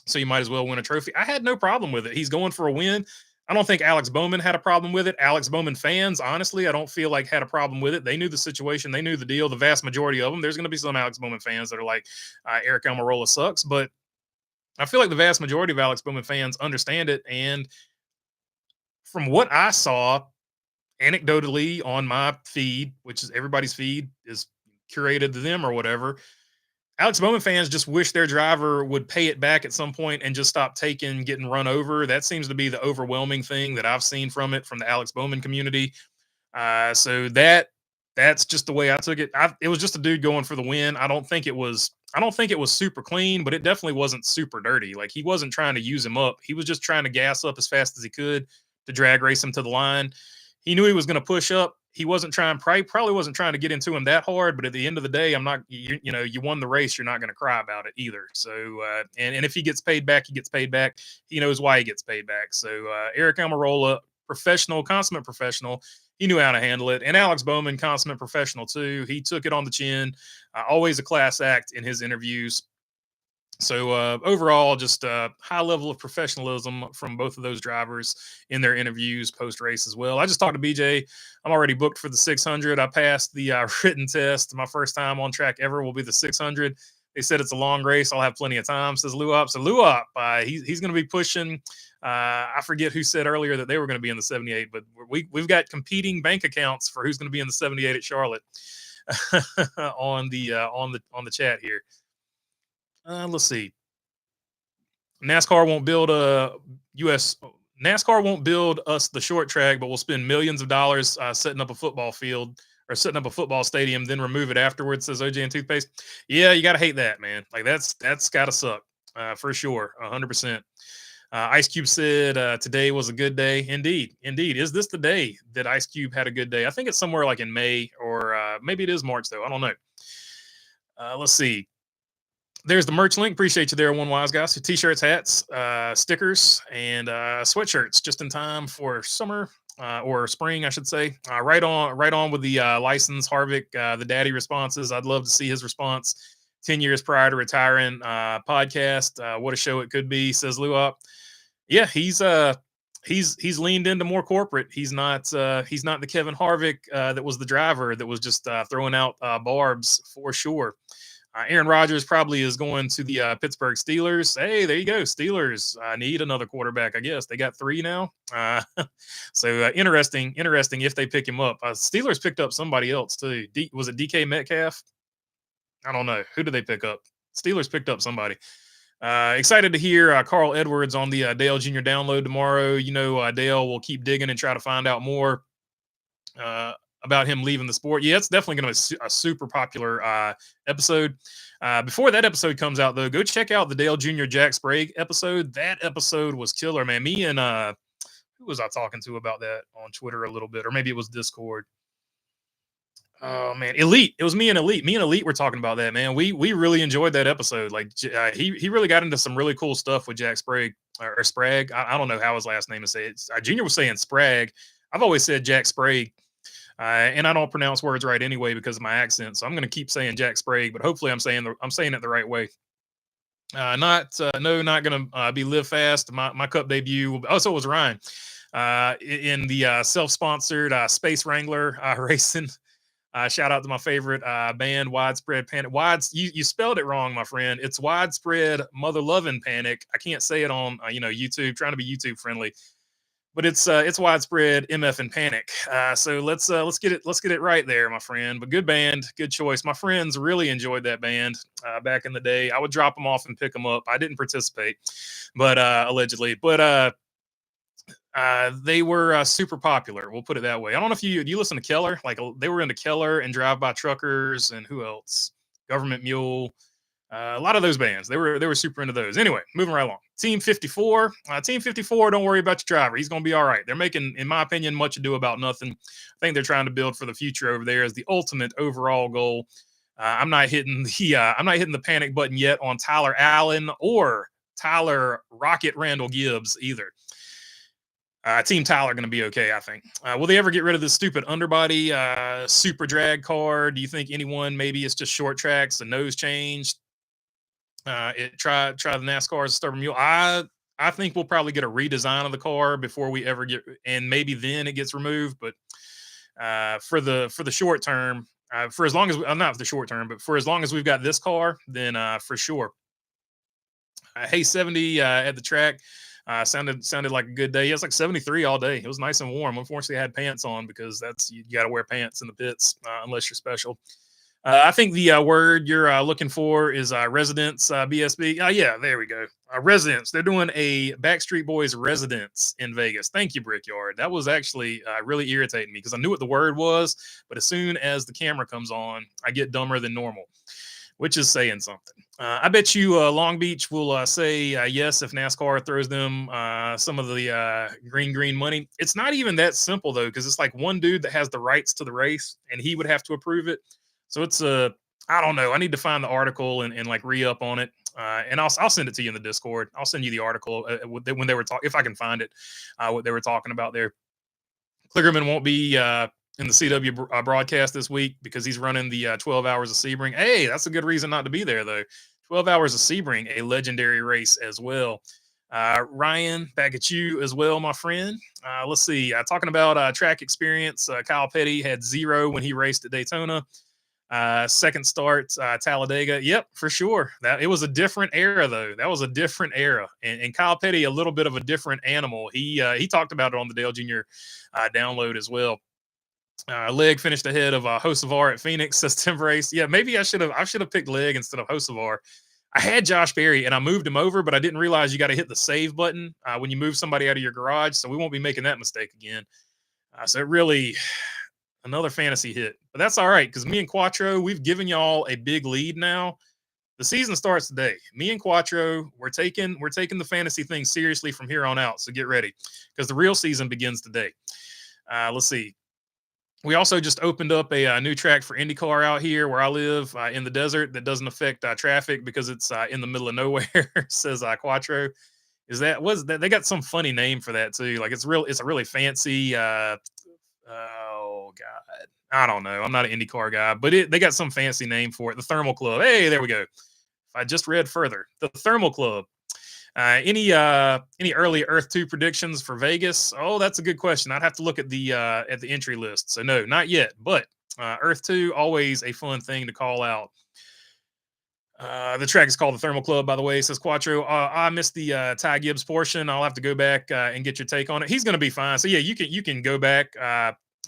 So you might as well win a trophy. I had no problem with it. He's going for a win. I don't think Alex Bowman had a problem with it. Alex Bowman fans, honestly, I don't feel like had a problem with it. They knew the situation. They knew the deal. The vast majority of them. There's going to be some Alex Bowman fans that are like, Eric Almirola sucks. But I feel like the vast majority of Alex Bowman fans understand it. And from what I saw, anecdotally on my feed, which is everybody's feed, is curated to them or whatever. Alex Bowman fans just wish their driver would pay it back at some point and just stop getting run over. That seems to be the overwhelming thing that I've seen from the Alex Bowman community. So that's just the way I took it. It was just a dude going for the win. I don't think it was super clean, but it definitely wasn't super dirty. Like he wasn't trying to use him up. He was just trying to gas up as fast as he could to drag race him to the line. He knew he was going to push up. He wasn't trying, probably wasn't trying to get into him that hard. But at the end of the day, I'm not, you know, you won the race. You're not going to cry about it either. So, and if he gets paid back, he gets paid back. He knows why he gets paid back. So, Eric Almirola, professional, consummate professional. He knew how to handle it. And Alex Bowman, consummate professional too. He took it on the chin. Always a class act in his interviews. So overall, just a high level of professionalism from both of those drivers in their interviews post race as well. I just talked to BJ. I'm already booked for the 600. I passed the written test. My first time on track ever will be the 600. They said it's a long race. I'll have plenty of time, says Luop. So Luop, he's going to be pushing. I forget who said earlier that they were going to be in the 78, but we've got competing bank accounts for who's going to be in the 78 at Charlotte on the chat here. Let's see. NASCAR won't build NASCAR won't build us the short track, but we'll spend millions of dollars setting up a football field or setting up a football stadium, then remove it afterwards, says OJ and Toothpaste. Yeah, you gotta hate that, man. Like that's gotta suck. For sure, 100%. Ice Cube said today was a good day. Indeed. Is this the day that Ice Cube had a good day? I think it's somewhere like in May or maybe it is March though. I don't know. Let's see. There's the merch link. Appreciate you there, One Wise Guy. So t-shirts, hats, stickers, and sweatshirts just in time for summer or spring, I should say. Right on with the license, Harvick, the daddy responses. I'd love to see his response 10 years prior to retiring. Podcast. What a show it could be, says Luop. Yeah, he's leaned into more corporate. He's not the Kevin Harvick that was the driver that was just throwing out barbs for sure. Aaron Rodgers probably is going to the Pittsburgh Steelers. Hey, there you go. Steelers need another quarterback, I guess. They got 3 now. So interesting if they pick him up. Steelers picked up somebody else too. Was it DK Metcalf? I don't know. Who did they pick up? Steelers picked up somebody. Excited to hear Carl Edwards on the Dale Jr. download tomorrow. You know, Dale will keep digging and try to find out more about him leaving the sport. Yeah, it's definitely going to be a super popular episode. Before that episode comes out, though, go check out the Dale Jr. Jack Sprague episode. That episode was killer, man. Me and who was I talking to about that on Twitter a little bit, or maybe it was Discord. Oh man, Elite. It was me and Elite. Me and Elite were talking about that, man. We really enjoyed that episode. Like he really got into some really cool stuff with Jack Sprague or Sprague. I don't know how his last name is said. Junior was saying Sprague. I've always said Jack Sprague. And I don't pronounce words right anyway because of my accent, so I'm going to keep saying Jack Sprague. But hopefully, I'm saying it the right way. Not going to be Live Fast. My Cup debut. So it was Ryan in the self-sponsored Space Wrangler racing. Shout out to my favorite band, Widespread Panic. You spelled it wrong, my friend. It's Widespread Mother Loving Panic. I can't say it on YouTube. Trying to be YouTube friendly. But it's Widespread MF and Panic. So let's get it right there, my friend. But good band, good choice. My friends really enjoyed that band back in the day. I would drop them off and pick them up. I didn't participate, but allegedly. But they were super popular. We'll put it that way. I don't know if you listen to Keller. Like they were into Keller and Drive By Truckers and who else? Government Mule. A lot of those bands, they were super into those. Anyway, moving right along. Team 54. Team 54, don't worry about your driver. He's going to be all right. They're making, in my opinion, much ado about nothing. I think they're trying to build for the future over there as the ultimate overall goal. I'm not hitting the panic button yet on Tyler Allen or Tyler Rocket Randall Gibbs either. Team Tyler going to be okay, I think. Will they ever get rid of this stupid underbody super drag car? Do you think anyone, maybe it's just short tracks, the nose changed? Try the NASCAR as a stubborn mule. I think we'll probably get a redesign of the car before we ever get, and maybe then it gets removed. But for the short term, for as long as not for the short term, but for as long as we've got this car, then for sure. Hey, 70 at the track sounded like a good day. It was like 73 all day. It was nice and warm. Unfortunately, I had pants on because you got to wear pants in the pits unless you're special. I think the word you're looking for is residence, BSB. Yeah, there we go. Residence. They're doing a Backstreet Boys residence in Vegas. Thank you, Brickyard. That was actually really irritating me because I knew what the word was, but as soon as the camera comes on, I get dumber than normal, which is saying something. I bet you Long Beach will say yes if NASCAR throws them some of the green money. It's not even that simple though, because it's like one dude that has the rights to the race, and he would have to approve it. So it's a I don't know. I need to find the article and like re up on it, and I'll send it to you in the Discord. I'll send you the article when they were talking if I can find it, what they were talking about there. Kligerman won't be in the CW broadcast this week because he's running the 12 hours of Sebring. Hey, that's a good reason not to be there, though. 12 hours of Sebring, a legendary race as well. Ryan, back at you as well, my friend. Let's see. Talking about track experience, Kyle Petty had 0 when he raced at Daytona. Second start, Talladega. Yep, for sure. That it was a different era though. That was a different era, and Kyle Petty a little bit of a different animal. He talked about it on the Dale Jr. Download as well. Legge finished ahead of Hocevar at Phoenix. Says Tim Race. Yeah, maybe I should have picked Legge instead of Hocevar. I had Josh Berry and I moved him over, but I didn't realize you got to hit the save button when you move somebody out of your garage. So we won't be making that mistake again. So it really another fantasy hit, but that's all right because me and Quattro, we've given y'all a big lead now. The season starts today. Me and Quattro, we're taking the fantasy thing seriously from here on out. So get ready because the real season begins today. Let's see. We also just opened up a new track for IndyCar out here where I live in the desert that doesn't affect traffic because it's in the middle of nowhere. Says Quattro. Is that was that they got some funny name for that too? Like it's a really fancy. Oh God, I don't know. I'm not an IndyCar guy, but they got some fancy name for it. The Thermal Club. Hey, there we go. If I just read further, the Thermal Club. Any early Earth 2 predictions for Vegas? Oh, that's a good question. I'd have to look at the entry list. So no, not yet. But Earth 2 always a fun thing to call out. The track is called the Thermal Club, by the way, says Quattro. I missed the Ty Gibbs portion. I'll have to go back and get your take on it. He's going to be fine. So yeah, you can go back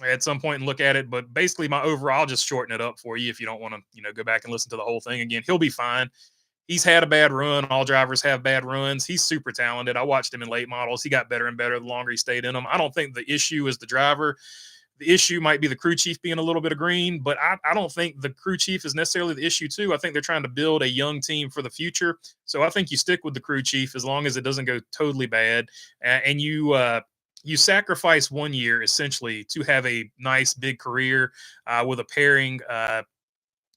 at some point and look at it. But basically, my overall, I'll just shorten it up for you if you don't want to go back and listen to the whole thing again. He'll be fine. He's had a bad run. All drivers have bad runs. He's super talented. I watched him in late models. He got better and better the longer he stayed in them. I don't think the issue is the driver. The issue might be the crew chief being a little bit of green, but I don't think the crew chief is necessarily the issue too. I think they're trying to build a young team for the future. So I think you stick with the crew chief as long as it doesn't go totally bad. And you sacrifice 1 year essentially to have a nice big career with a pairing that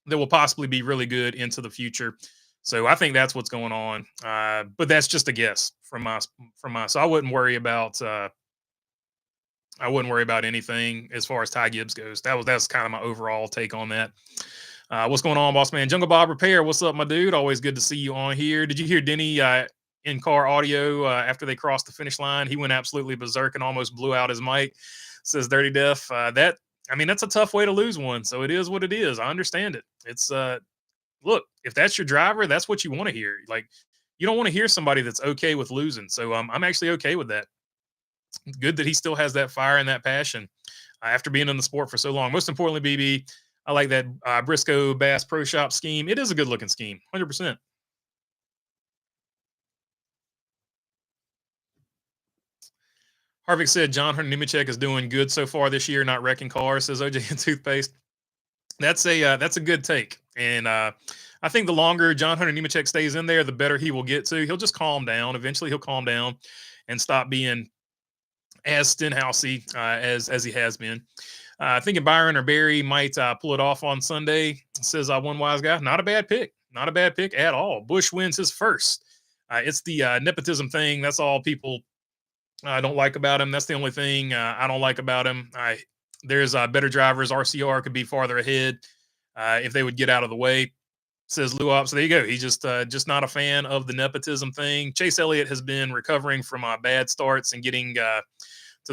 will possibly be really good into the future. So I think that's what's going on. But that's just a guess from my. So I wouldn't worry about anything as far as Ty Gibbs goes. That's kind of my overall take on that. What's going on, boss man? Jungle Bob Repair. What's up, my dude? Always good to see you on here. Did you hear Denny in car audio after they crossed the finish line? He went absolutely berserk and almost blew out his mic. Says Dirty Def. That's a tough way to lose one. So it is what it is. I understand it. It's look, if that's your driver, that's what you want to hear. Like you don't want to hear somebody that's okay with losing. So I'm actually okay with that. Good that he still has that fire and that passion after being in the sport for so long. Most importantly, BB, I like that Briscoe Bass Pro Shop scheme. It is a good looking scheme, 100%. Harvick said John Hunter Nemechek is doing good so far this year, not wrecking cars. Says OJ and Toothpaste. That's a good take, and I think the longer John Hunter Nemechek stays in there, the better he will get to. He'll just calm down. Eventually, he'll calm down and stop being as Stenhousey as he has been. Thinking Byron or Barry might pull it off on Sunday, says one wise guy. Not a bad pick. Not a bad pick at all. Busch wins his first. It's the nepotism thing. That's all people don't like about him. That's the only thing I don't like about him. There's better drivers. RCR could be farther ahead if they would get out of the way, says Luop. So there you go. He's just not a fan of the nepotism thing. Chase Elliott has been recovering from bad starts and getting to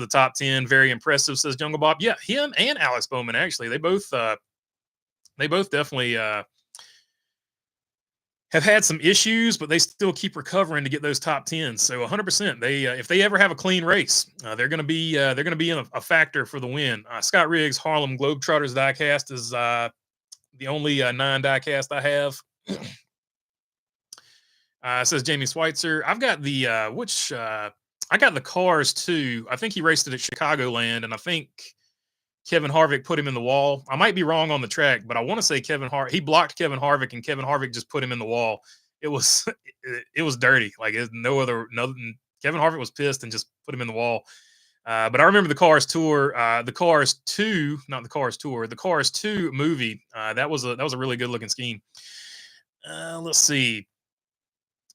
the top 10. Very impressive, says Jungle Bob. Yeah, him and Alex Bowman, actually. They both definitely have had some issues, but they still keep recovering to get those top 10s. So 100%. They if they ever have a clean race, they're going to be in a factor for the win. Scott Riggs, Harlem Globetrotters diecast is The only 9 diecast I have. Says Jamie Schweitzer. I've got the I got the Cars too. I think he raced it at Chicagoland, and I think Kevin Harvick put him in the wall. I might be wrong on the track, but I want to say he blocked Kevin Harvick, and Kevin Harvick just put him in the wall. It was it was dirty. Like Kevin Harvick was pissed and just put him in the wall. But I remember the Cars tour, the Cars 2, not the Cars tour, the Cars 2 movie. That was a really good looking scheme. Let's see.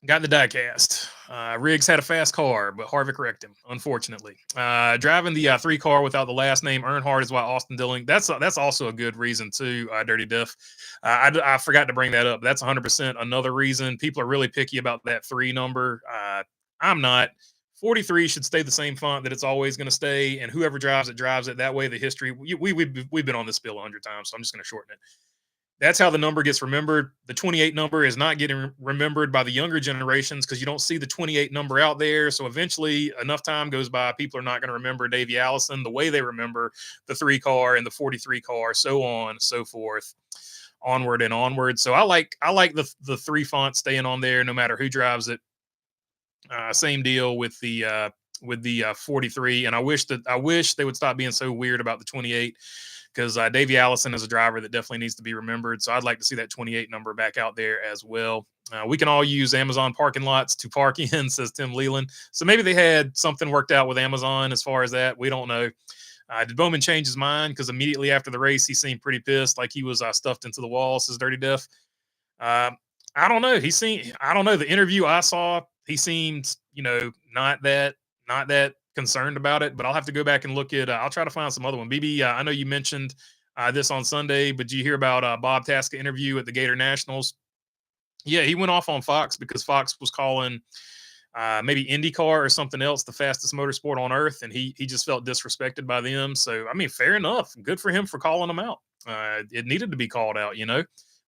Got the diecast. Riggs had a fast car, but Harvick wrecked him, unfortunately. Driving the 3 car without the last name Earnhardt is why Austin Dillon. That's also a good reason too. Dirty Diff. I forgot to bring that up. That's 100% another reason. People are really picky about that 3 number. I'm not. 43 should stay the same font that it's always going to stay, and whoever drives it drives it. That way, the history. We've been on this spiel 100 times, so I'm just going to shorten it. That's how the number gets remembered. The 28 number is not getting remembered by the younger generations because you don't see the 28 number out there. So eventually, enough time goes by, people are not going to remember Davey Allison the way they remember the 3 car and the 43 car, so on and so forth, onward and onward. So I like the 3 font staying on there no matter who drives it. Same deal with the 43, and I wish they would stop being so weird about the 28. Because Davey Allison is a driver that definitely needs to be remembered. So I'd like to see that 28 number back out there as well. We can all use Amazon parking lots to park in, says Tim Leland. So maybe they had something worked out with Amazon as far as that. We don't know. Did Bowman change his mind? Because immediately after the race, he seemed pretty pissed, like he was stuffed into the wall, says Dirty Diff. I don't know. I don't know. The interview I saw, he seemed, not that concerned about it, but I'll have to go back and look at. I'll try to find some other one. BB, I know you mentioned this on Sunday, but did you hear about Bob Tasca interview at the Gator Nationals? Yeah, he went off on Fox because Fox was calling maybe IndyCar or something else the fastest motorsport on earth, and he just felt disrespected by them. So I mean, fair enough. Good for him for calling them out. It needed to be called out.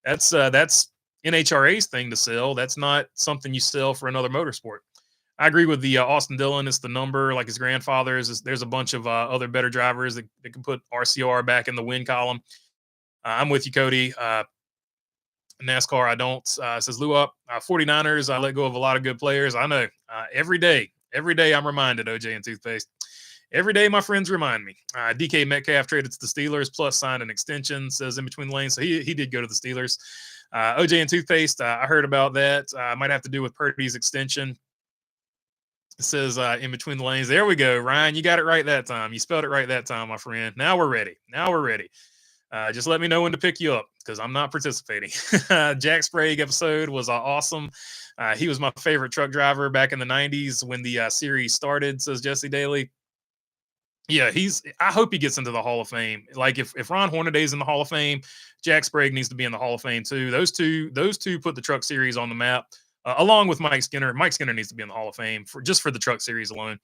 That's NHRA's thing to sell. That's not something you sell for another motorsport. I agree with the Austin Dillon. It's the number, like his grandfather's. There's a bunch of other better drivers that can put RCR back in the win column. I'm with you, Cody. NASCAR, I don't. Says Lou up. 49ers, I let go of a lot of good players. I know. Every day I'm reminded, OJ and Toothpaste. Every day my friends remind me. DK Metcalf traded to the Steelers, plus signed an extension, says in between the lanes. So he did go to the Steelers. OJ and Toothpaste, I heard about that. Might have to do with Purdy's extension. It says in between the lanes. There we go. Ryan, you got it right that time. You spelled it right that time, my friend. Now we're ready. Just let me know when to pick you up because I'm not participating. Jack Sprague episode was awesome. He was my favorite truck driver back in the 90s when the series started, says Jesse Daly. Yeah, I hope he gets into the Hall of Fame. Like if Ron Hornaday's in the Hall of Fame, Jack Sprague needs to be in the Hall of Fame too. Those two put the truck series on the map. Along with Mike Skinner. Mike Skinner needs to be in the Hall of Fame for the truck series alone.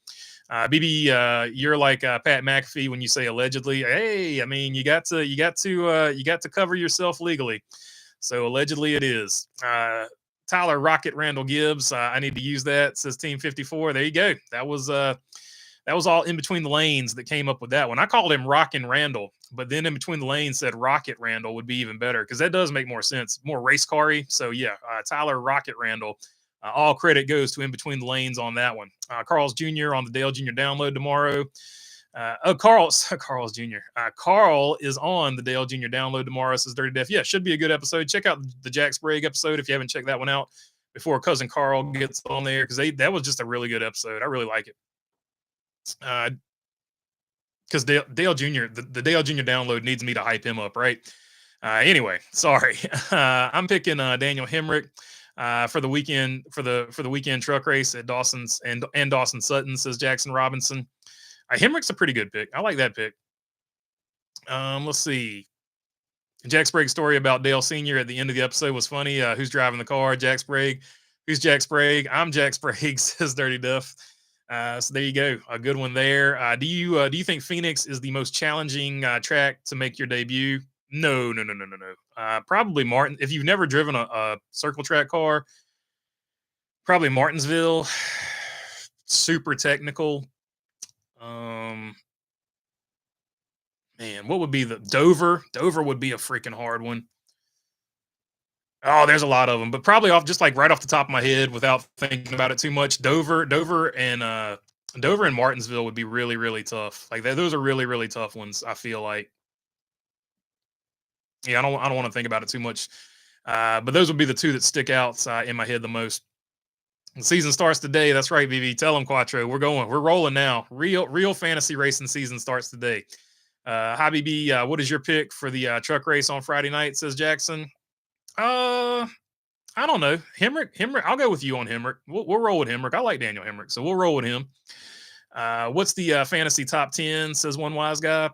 BB, you're like Pat McAfee when you say allegedly. Hey, I mean you got to cover yourself legally. So allegedly it is. Tyler Rocket Randall Gibbs. I need to use that. Says Team 54. There you go. That was all in between the lanes that came up with that one. I called him Rockin' Randall, but then in between the lanes said Rocket Randall would be even better because that does make more sense, more race car-y. So yeah, Tyler Rocket Randall. All credit goes to in between the lanes on that one. Carl's Jr. on the Dale Jr. download tomorrow. Carl's Jr. Carl is on the Dale Jr. download tomorrow, says Dirty Def. Yeah, should be a good episode. Check out the Jack Sprague episode if you haven't checked that one out before cousin Carl gets on there because that was just a really good episode. I really like it. Because Dale Jr. the Dale Jr. download needs me to hype him up, right? Anyway, sorry. I'm picking Daniel Hemrick for the weekend truck race at Dawson's and Dawson Sutton, says Jackson Robinson. Hemrick's a pretty good pick. I like that pick. Let's see. Jack Sprague's story about Dale Sr. at the end of the episode was funny. Who's driving the car? Jack Sprague. Who's Jack Sprague? I'm Jack Sprague, says Dirty Duff. So there you go. A good one there. Do you think Phoenix is the most challenging track to make your debut? No. Probably Martin. If you've never driven a circle track car, probably Martinsville. Super technical. Man, what would be the Dover? Dover would be a freaking hard one. Oh, there's a lot of them, but probably off just like right off the top of my head without thinking about it too much. Dover and Martinsville would be really, really tough. Like those are really, really tough ones. I feel like, yeah, I don't want to think about it too much. But those would be the two that stick out in my head the most. The season starts today. That's right, BB. Tell them Quattro. We're going. We're rolling now. Real fantasy racing season starts today. Hi, BB. What is your pick for the truck race on Friday night? Says Jackson. Uh, I don't know. Hemrick. I'll go with you on Hemrick. We'll roll with Hemrick. I like Daniel Hemrick, so we'll roll with him. What's the fantasy top 10? Says one wise guy.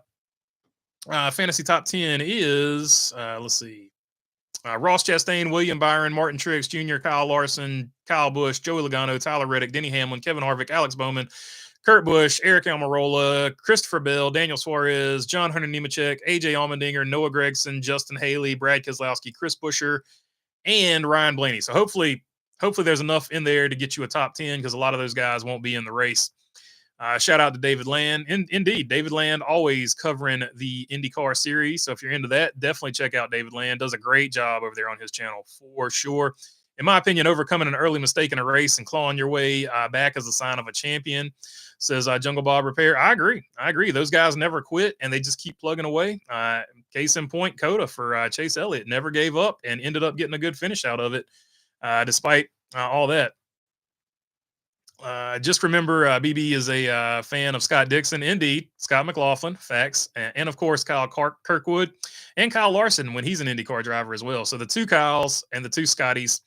Fantasy top 10 is, let's see, Ross Chastain, William Byron, Martin Truex Jr., Kyle Larson, Kyle Busch, Joey Logano, Tyler Reddick, Denny Hamlin, Kevin Harvick, Alex Bowman, Kurt Busch, Eric Almirola, Christopher Bell, Daniel Suarez, John Hunter Nemechek, AJ Allmendinger, Noah Gregson, Justin Haley, Brad Keselowski, Chris Buescher, and Ryan Blaney. So hopefully there's enough in there to get you a top 10 because a lot of those guys won't be in the race. Shout out to David Land. Indeed, David Land always covering the IndyCar series. So if you're into that, definitely check out David Land. Does a great job over there on his channel for sure. In my opinion, overcoming an early mistake in a race and clawing your way back is a sign of a champion, says Jungle Bob Repair. I agree. Those guys never quit and they just keep plugging away. Case in point, Coda for Chase Elliott never gave up and ended up getting a good finish out of it despite all that. Just remember, BB is a fan of Scott Dixon. Indeed, Scott McLaughlin, facts, and of course Kyle Kirkwood and Kyle Larson when he's an IndyCar driver as well. So the two Kyles and the two Scotties.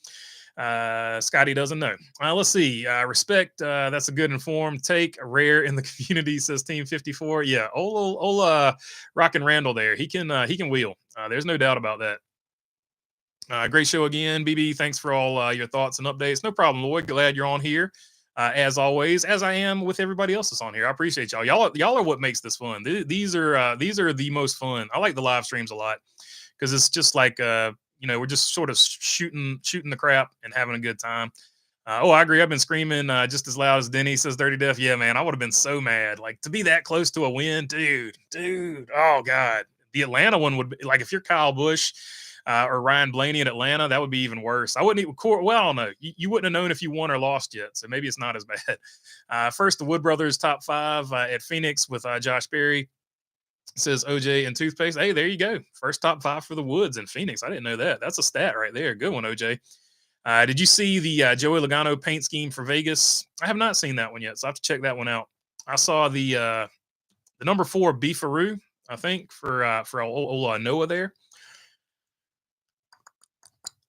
Scotty doesn't know. Let's see. Respect. That's a good informed take. Rare in the community, says Team 54. Yeah, old Rockin' Randall there. He can wheel. There's no doubt about that. Great show again, BB. Thanks for all your thoughts and updates. No problem, Lloyd. Glad you're on here. As always, as I am with everybody else that's on here. I appreciate y'all. Y'all are what makes this fun. These are the most fun. I like the live streams a lot because it's just like we're just sort of shooting the crap and having a good time. I agree. I've been screaming just as loud as Denny, says Dirty Death. Yeah, man, I would have been so mad. Like to be that close to a win, dude. Oh God, the Atlanta one would be like if you're Kyle Busch. Or Ryan Blaney in Atlanta, that would be even worse. I wouldn't even. Well, I don't know. You wouldn't have known if you won or lost yet, so maybe it's not as bad. First, the Wood Brothers top 5 at Phoenix with Josh Berry, says OJ and Toothpaste. Hey, there you go. First top 5 for the Woods in Phoenix. I didn't know that. That's a stat right there. Good one, OJ. Did you see the Joey Logano paint scheme for Vegas? I have not seen that one yet, so I have to check that one out. I saw the number 4 Beefaroo, I think, for Noah there.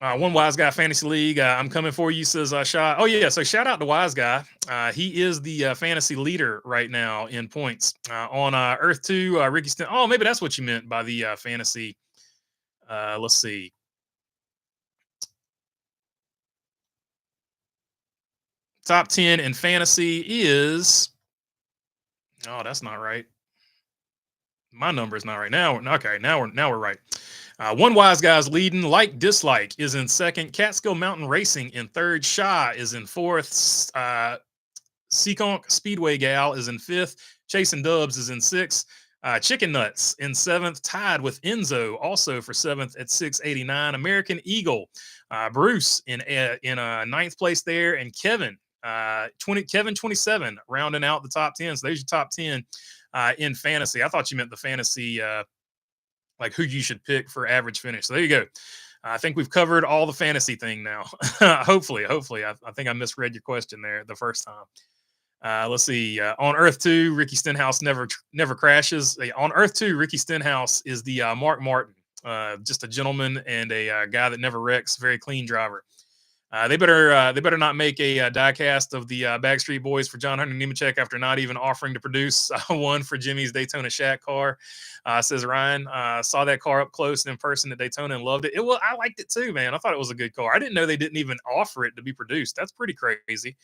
One Wise Guy Fantasy League. I'm coming for you, says Shah. Oh, yeah. So shout out to Wise Guy. He is the fantasy leader right now in points. On Earth 2, Ricky Sten. Oh, maybe that's what you meant by the fantasy. Let's see. Top 10 in fantasy is. Oh, that's not right. My number is not right now. Okay, now we're right. One Wise Guy's leading. Like Dislike is in second. Catskill Mountain Racing in third. Shah is in fourth. Seekonk Speedway Gal is in fifth. Chasing Dubs is in sixth. Chicken Nuts in seventh, tied with Enzo also for seventh at 689. American Eagle, Bruce in ninth place there, and Kevin 27 rounding out the top 10. So there's your top 10 in fantasy. I thought you meant the fantasy like who you should pick for average finish. So there you go. I think we've covered all the fantasy thing now. Hopefully. I think I misread your question there the first time. Let's see. On Earth 2, Ricky Stenhouse never crashes. On Earth 2, Ricky Stenhouse is the Mark Martin, just a gentleman and a guy that never wrecks. Very clean driver. They better not make a diecast of the Backstreet Boys for John Hunter Nemechek after not even offering to produce one for Jimmy's Daytona Shack car. Says Ryan, saw that car up close and in person at Daytona and loved it. I liked it too, man. I thought it was a good car. I didn't know they didn't even offer it to be produced. That's pretty crazy.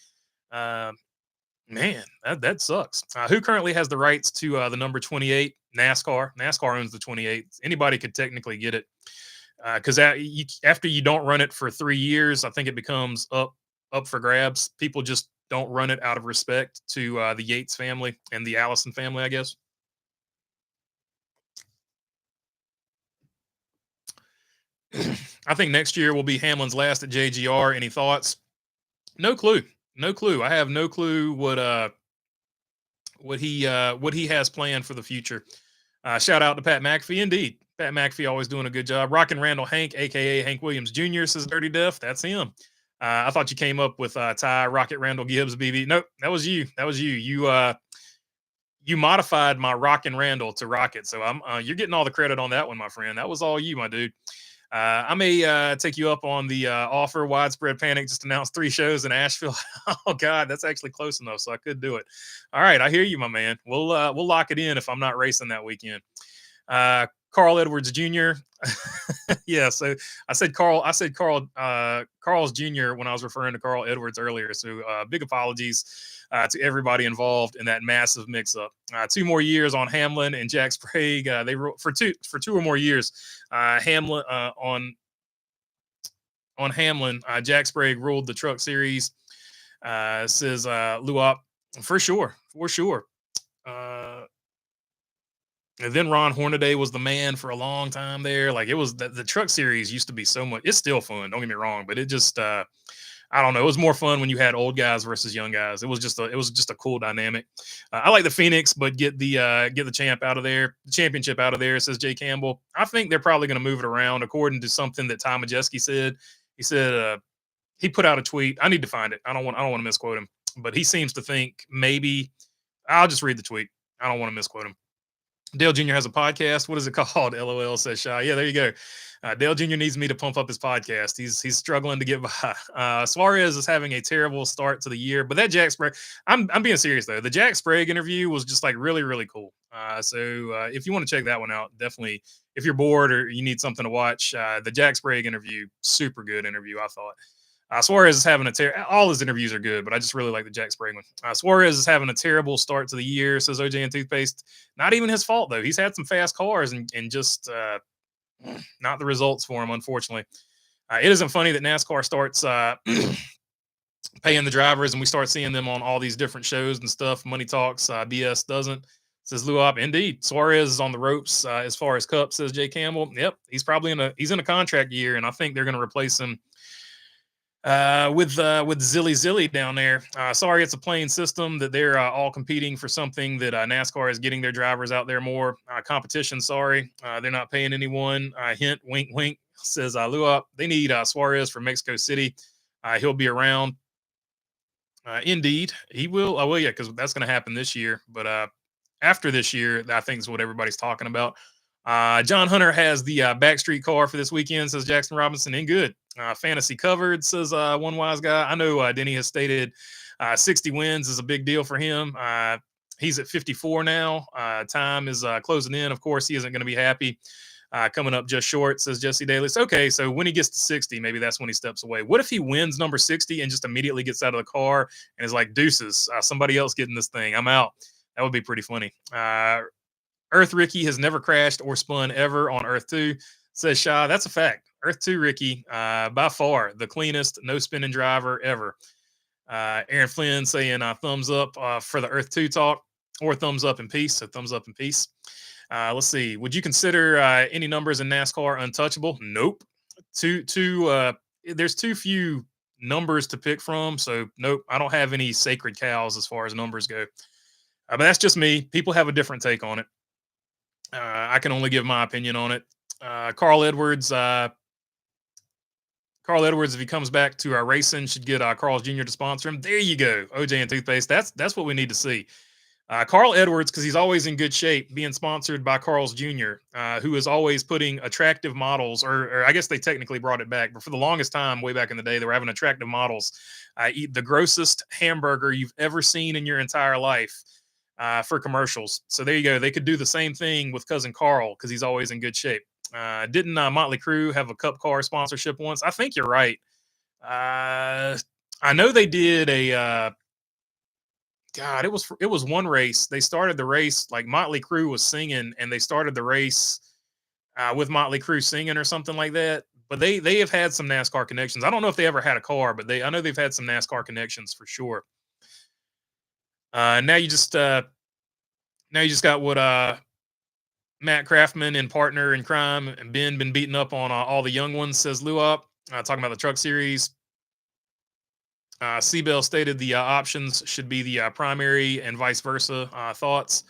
Man, that sucks. Who currently has the rights to the number 28? NASCAR. NASCAR owns the 28. Anybody could technically get it. Because after you don't run it for 3 years, I think it becomes up for grabs. People just don't run it out of respect to the Yates family and the Allison family, I guess. I think next year will be Hamlin's last at JGR. Any thoughts? No clue. No clue. I have no clue what he has planned for the future. Shout out to Pat McAfee. Indeed, Pat McAfee always doing a good job. Rockin' Randall Hank, aka Hank Williams Jr. says Dirty Death. That's him. I thought you came up with Ty Rocket Randall Gibbs BB. Nope, that was you. That was you. You modified my Rockin' Randall to Rocket, so I'm you're getting all the credit on that one, my friend. That was all you, my dude. I may take you up on the offer. Widespread Panic just announced 3 shows in Asheville. Oh God, that's actually close enough, so I could do it. All right, I hear you, my man. We'll lock it in if I'm not racing that weekend. Carl Edwards Jr. Yeah, so I said Carl. Carl's Jr. when I was referring to Carl Edwards earlier. So big apologies to everybody involved in that massive mix-up. 2 more years on Hamlin and Jack Sprague. They for two or more years. Hamlin on Hamlin. Jack Sprague ruled the Truck Series. Says Luop for sure. And then Ron Hornaday was the man for a long time there. Like it was the Truck Series used to be so much. It's still fun. Don't get me wrong, but it just I don't know. It was more fun when you had old guys versus young guys. It was just a cool dynamic. I like the Phoenix, but get the championship out of there. Says Jay Campbell. I think they're probably going to move it around according to something that Tom Majeski said. He said he put out a tweet. I need to find it. I don't want to misquote him, but he seems to think maybe I'll just read the tweet. I don't want to misquote him. Dale Jr. has a podcast. What is it called? LOL says Shy. Yeah, there you go. Dale Jr. needs me to pump up his podcast. He's struggling to get by. Suarez is having a terrible start to the year, but that Jack Sprague, I'm being serious though. The Jack Sprague interview was just like really, really cool. So if you want to check that one out, definitely. If you're bored or you need something to watch, the Jack Sprague interview, super good interview, I thought. Suarez is having all his interviews are good, but I just really like the Jack Sprague one. Suarez is having a terrible start to the year, says OJ and Toothpaste. Not even his fault, though. He's had some fast cars and just not the results for him, unfortunately. It isn't funny that NASCAR starts paying the drivers and we start seeing them on all these different shows and stuff. Money Talks, BS doesn't. Says Luop. Indeed, Suarez is on the ropes as far as Cup, says Jay Campbell. Yep, he's probably in a contract year, and I think they're going to replace him with Zilly down there. Sorry, it's a playing system that they're all competing for something that NASCAR is getting their drivers out there more. Competition, sorry. They're not paying anyone. Hint, wink, wink, says Luop. They need Suarez from Mexico City. He'll be around. Indeed, he will. Oh, well, yeah, because that's going to happen this year. But after this year, I think is what everybody's talking about. John Hunter has the backstreet car for this weekend, says Jackson Robinson. And good. Fantasy covered, says one wise guy. I know Denny has stated 60 wins is a big deal for him. He's at 54 now. Time is closing in. Of course, he isn't going to be happy. Coming up just short, says Jesse Daly. Okay, so when he gets to 60, maybe that's when he steps away. What if he wins number 60 and just immediately gets out of the car and is like, deuces, somebody else getting this thing. I'm out. That would be pretty funny. Earth Ricky has never crashed or spun ever on Earth 2, says Shaw. That's a fact. Earth 2 Ricky, by far the cleanest no spinning driver ever. Aaron Flynn saying thumbs up for the Earth 2 talk, or thumbs up in peace. So thumbs up in peace. Let's see. Would you consider any numbers in NASCAR untouchable? Nope. There's too few numbers to pick from. So nope. I don't have any sacred cows as far as numbers go. But that's just me. People have a different take on it. I can only give my opinion on it. Carl Edwards, if he comes back to our racing, should get Carl's Jr. to sponsor him. There you go. OJ and Toothpaste. That's what we need to see. Carl Edwards, because he's always in good shape, being sponsored by Carl's Jr., who is always putting attractive models, or I guess they technically brought it back, but for the longest time, way back in the day, they were having attractive models eat the grossest hamburger you've ever seen in your entire life for commercials. So there you go. They could do the same thing with cousin Carl because he's always in good shape. Didn't Motley Crue have a Cup car sponsorship once? I think you're right. I know they did a God, it was one race. They started the race like Motley Crue was singing, and they started the race with Motley Crue singing or something like that. But they have had some NASCAR connections. I don't know if they ever had a car, but I know they've had some NASCAR connections for sure. Now you just got what Matt Craftman and partner in crime, and Ben been beating up on all the young ones, says Luop. Talking about the truck series. Seabell stated the options should be the primary and vice versa. Thoughts?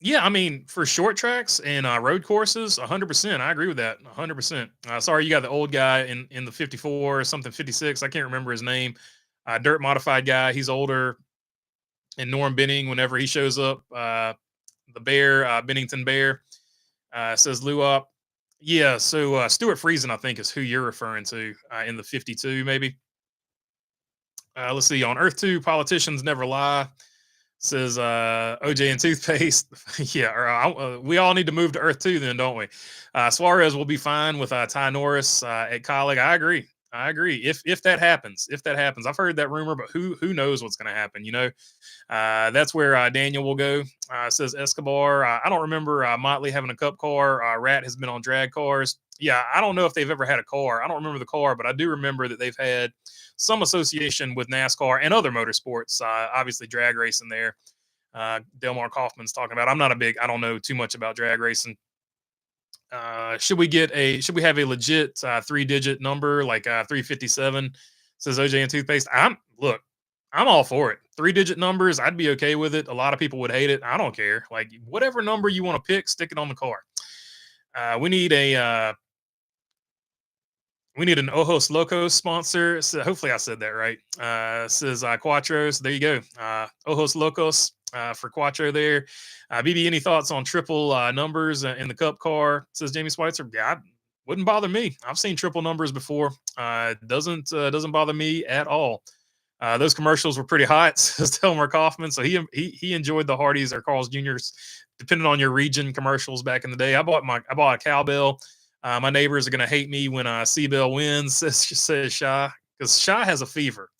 Yeah, I mean, for short tracks and road courses, 100%. I agree with that. 100%. Sorry, you got the old guy in the 54 or something 56. I can't remember his name. Dirt modified guy. He's older. And Norm Benning, whenever he shows up, the Bear, Bennington Bear, says Luop. Yeah, so Stuart Friesen, I think, is who you're referring to in the 52, maybe. Let's see. On Earth 2, politicians never lie. Says OJ and toothpaste. Yeah, we all need to move to Earth 2 then, don't we? Suarez will be fine with Ty Norris at Colleague. I agree. I agree. If that happens, I've heard that rumor, but who knows what's going to happen? You know, that's where Daniel will go. Says Escobar. I don't remember Motley having a cup car. Rat has been on drag cars. Yeah, I don't know if they've ever had a car. I don't remember the car, but I do remember that they've had some association with NASCAR and other motorsports. Obviously, drag racing there. Delmar Kaufman's talking about. I don't know too much about drag racing. Should we have a legit 3-digit number like 357? Says OJ and toothpaste. I'm all for it. 3-digit numbers, I'd be okay with it. A lot of people would hate it. I don't care. Like whatever number you want to pick, stick it on the car. We need an Ojos Locos sponsor. So hopefully I said that right. Says Quattro. So there you go. Ojos Locos for Quattro there. BB, any thoughts on triple numbers in the Cup car? Says Jamie Schweitzer. Yeah, wouldn't bother me. I've seen triple numbers before. Doesn't bother me at all. Those commercials were pretty hot, says Delmar Kaufman. So he enjoyed the Hardys or Carl's Jr.'s, depending on your region, commercials back in the day. I bought a cowbell. My neighbors are going to hate me when Seabell wins, says Shy, because Shy has a fever.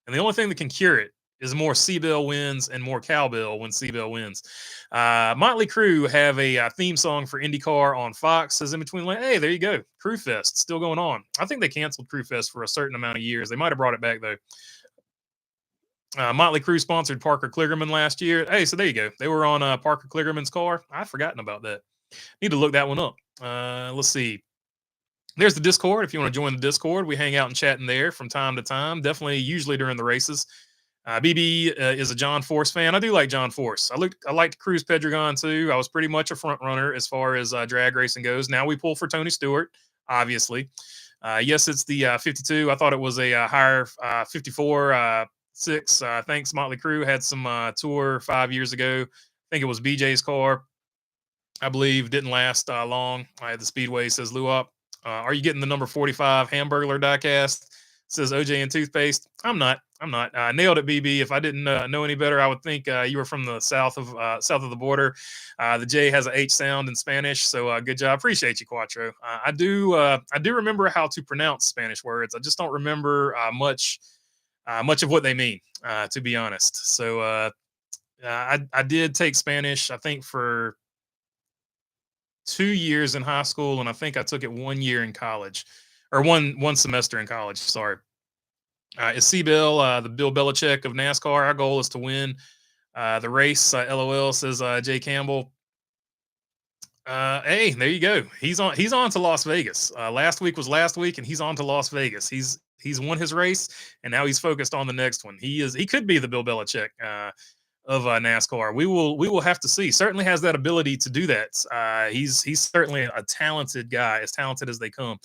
And the only thing that can cure it is more Seabell wins and more cowbell when Seabell wins. Motley Crue have a theme song for IndyCar on Fox. Says in between, like, hey, there you go. Crew Fest still going on. I think they canceled Crew Fest for a certain amount of years. They might have brought it back, though. Motley Crue sponsored Parker Kligerman last year. Hey, so there you go. They were on Parker Kligerman's car. I'd forgotten about that. Need to look that one up. Let's see. There's the Discord. If you want to join the Discord, we hang out and chat in there from time to time. Definitely, usually during the races. BB is a John Force fan. I do like John Force. I liked Cruz Pedregon too. I was pretty much a front runner as far as drag racing goes. Now we pull for Tony Stewart, obviously. Yes, it's the 52. I thought it was a higher 54. 6. Thanks, Motley Crue had some tour 5 years ago. I think it was BJ's car. I believe didn't last long. The Speedway, says Luop. Are you getting the number 45 Hamburglar diecast? Says OJ and toothpaste. I'm not. Nailed it, BB. If I didn't know any better, I would think you were from the south of the border. The J has a H sound in Spanish, so good job. Appreciate you, Quattro. I do remember how to pronounce Spanish words. I just don't remember much of what they mean, to be honest. So I did take Spanish, I think, for 2 years in high school, and I think I took it 1 year in college, or one semester in college. Sorry. Is Seabell the Bill Belichick of NASCAR? Our goal is to win the race. LOL, says Jay Campbell. Hey, there you go. He's on to Las Vegas. Last week was last week, and he's on to Las Vegas. He's won his race, and now he's focused on the next one. He could be the Bill Belichick of NASCAR. We will have to see. Certainly has that ability to do that. He's certainly a talented guy, as talented as they come.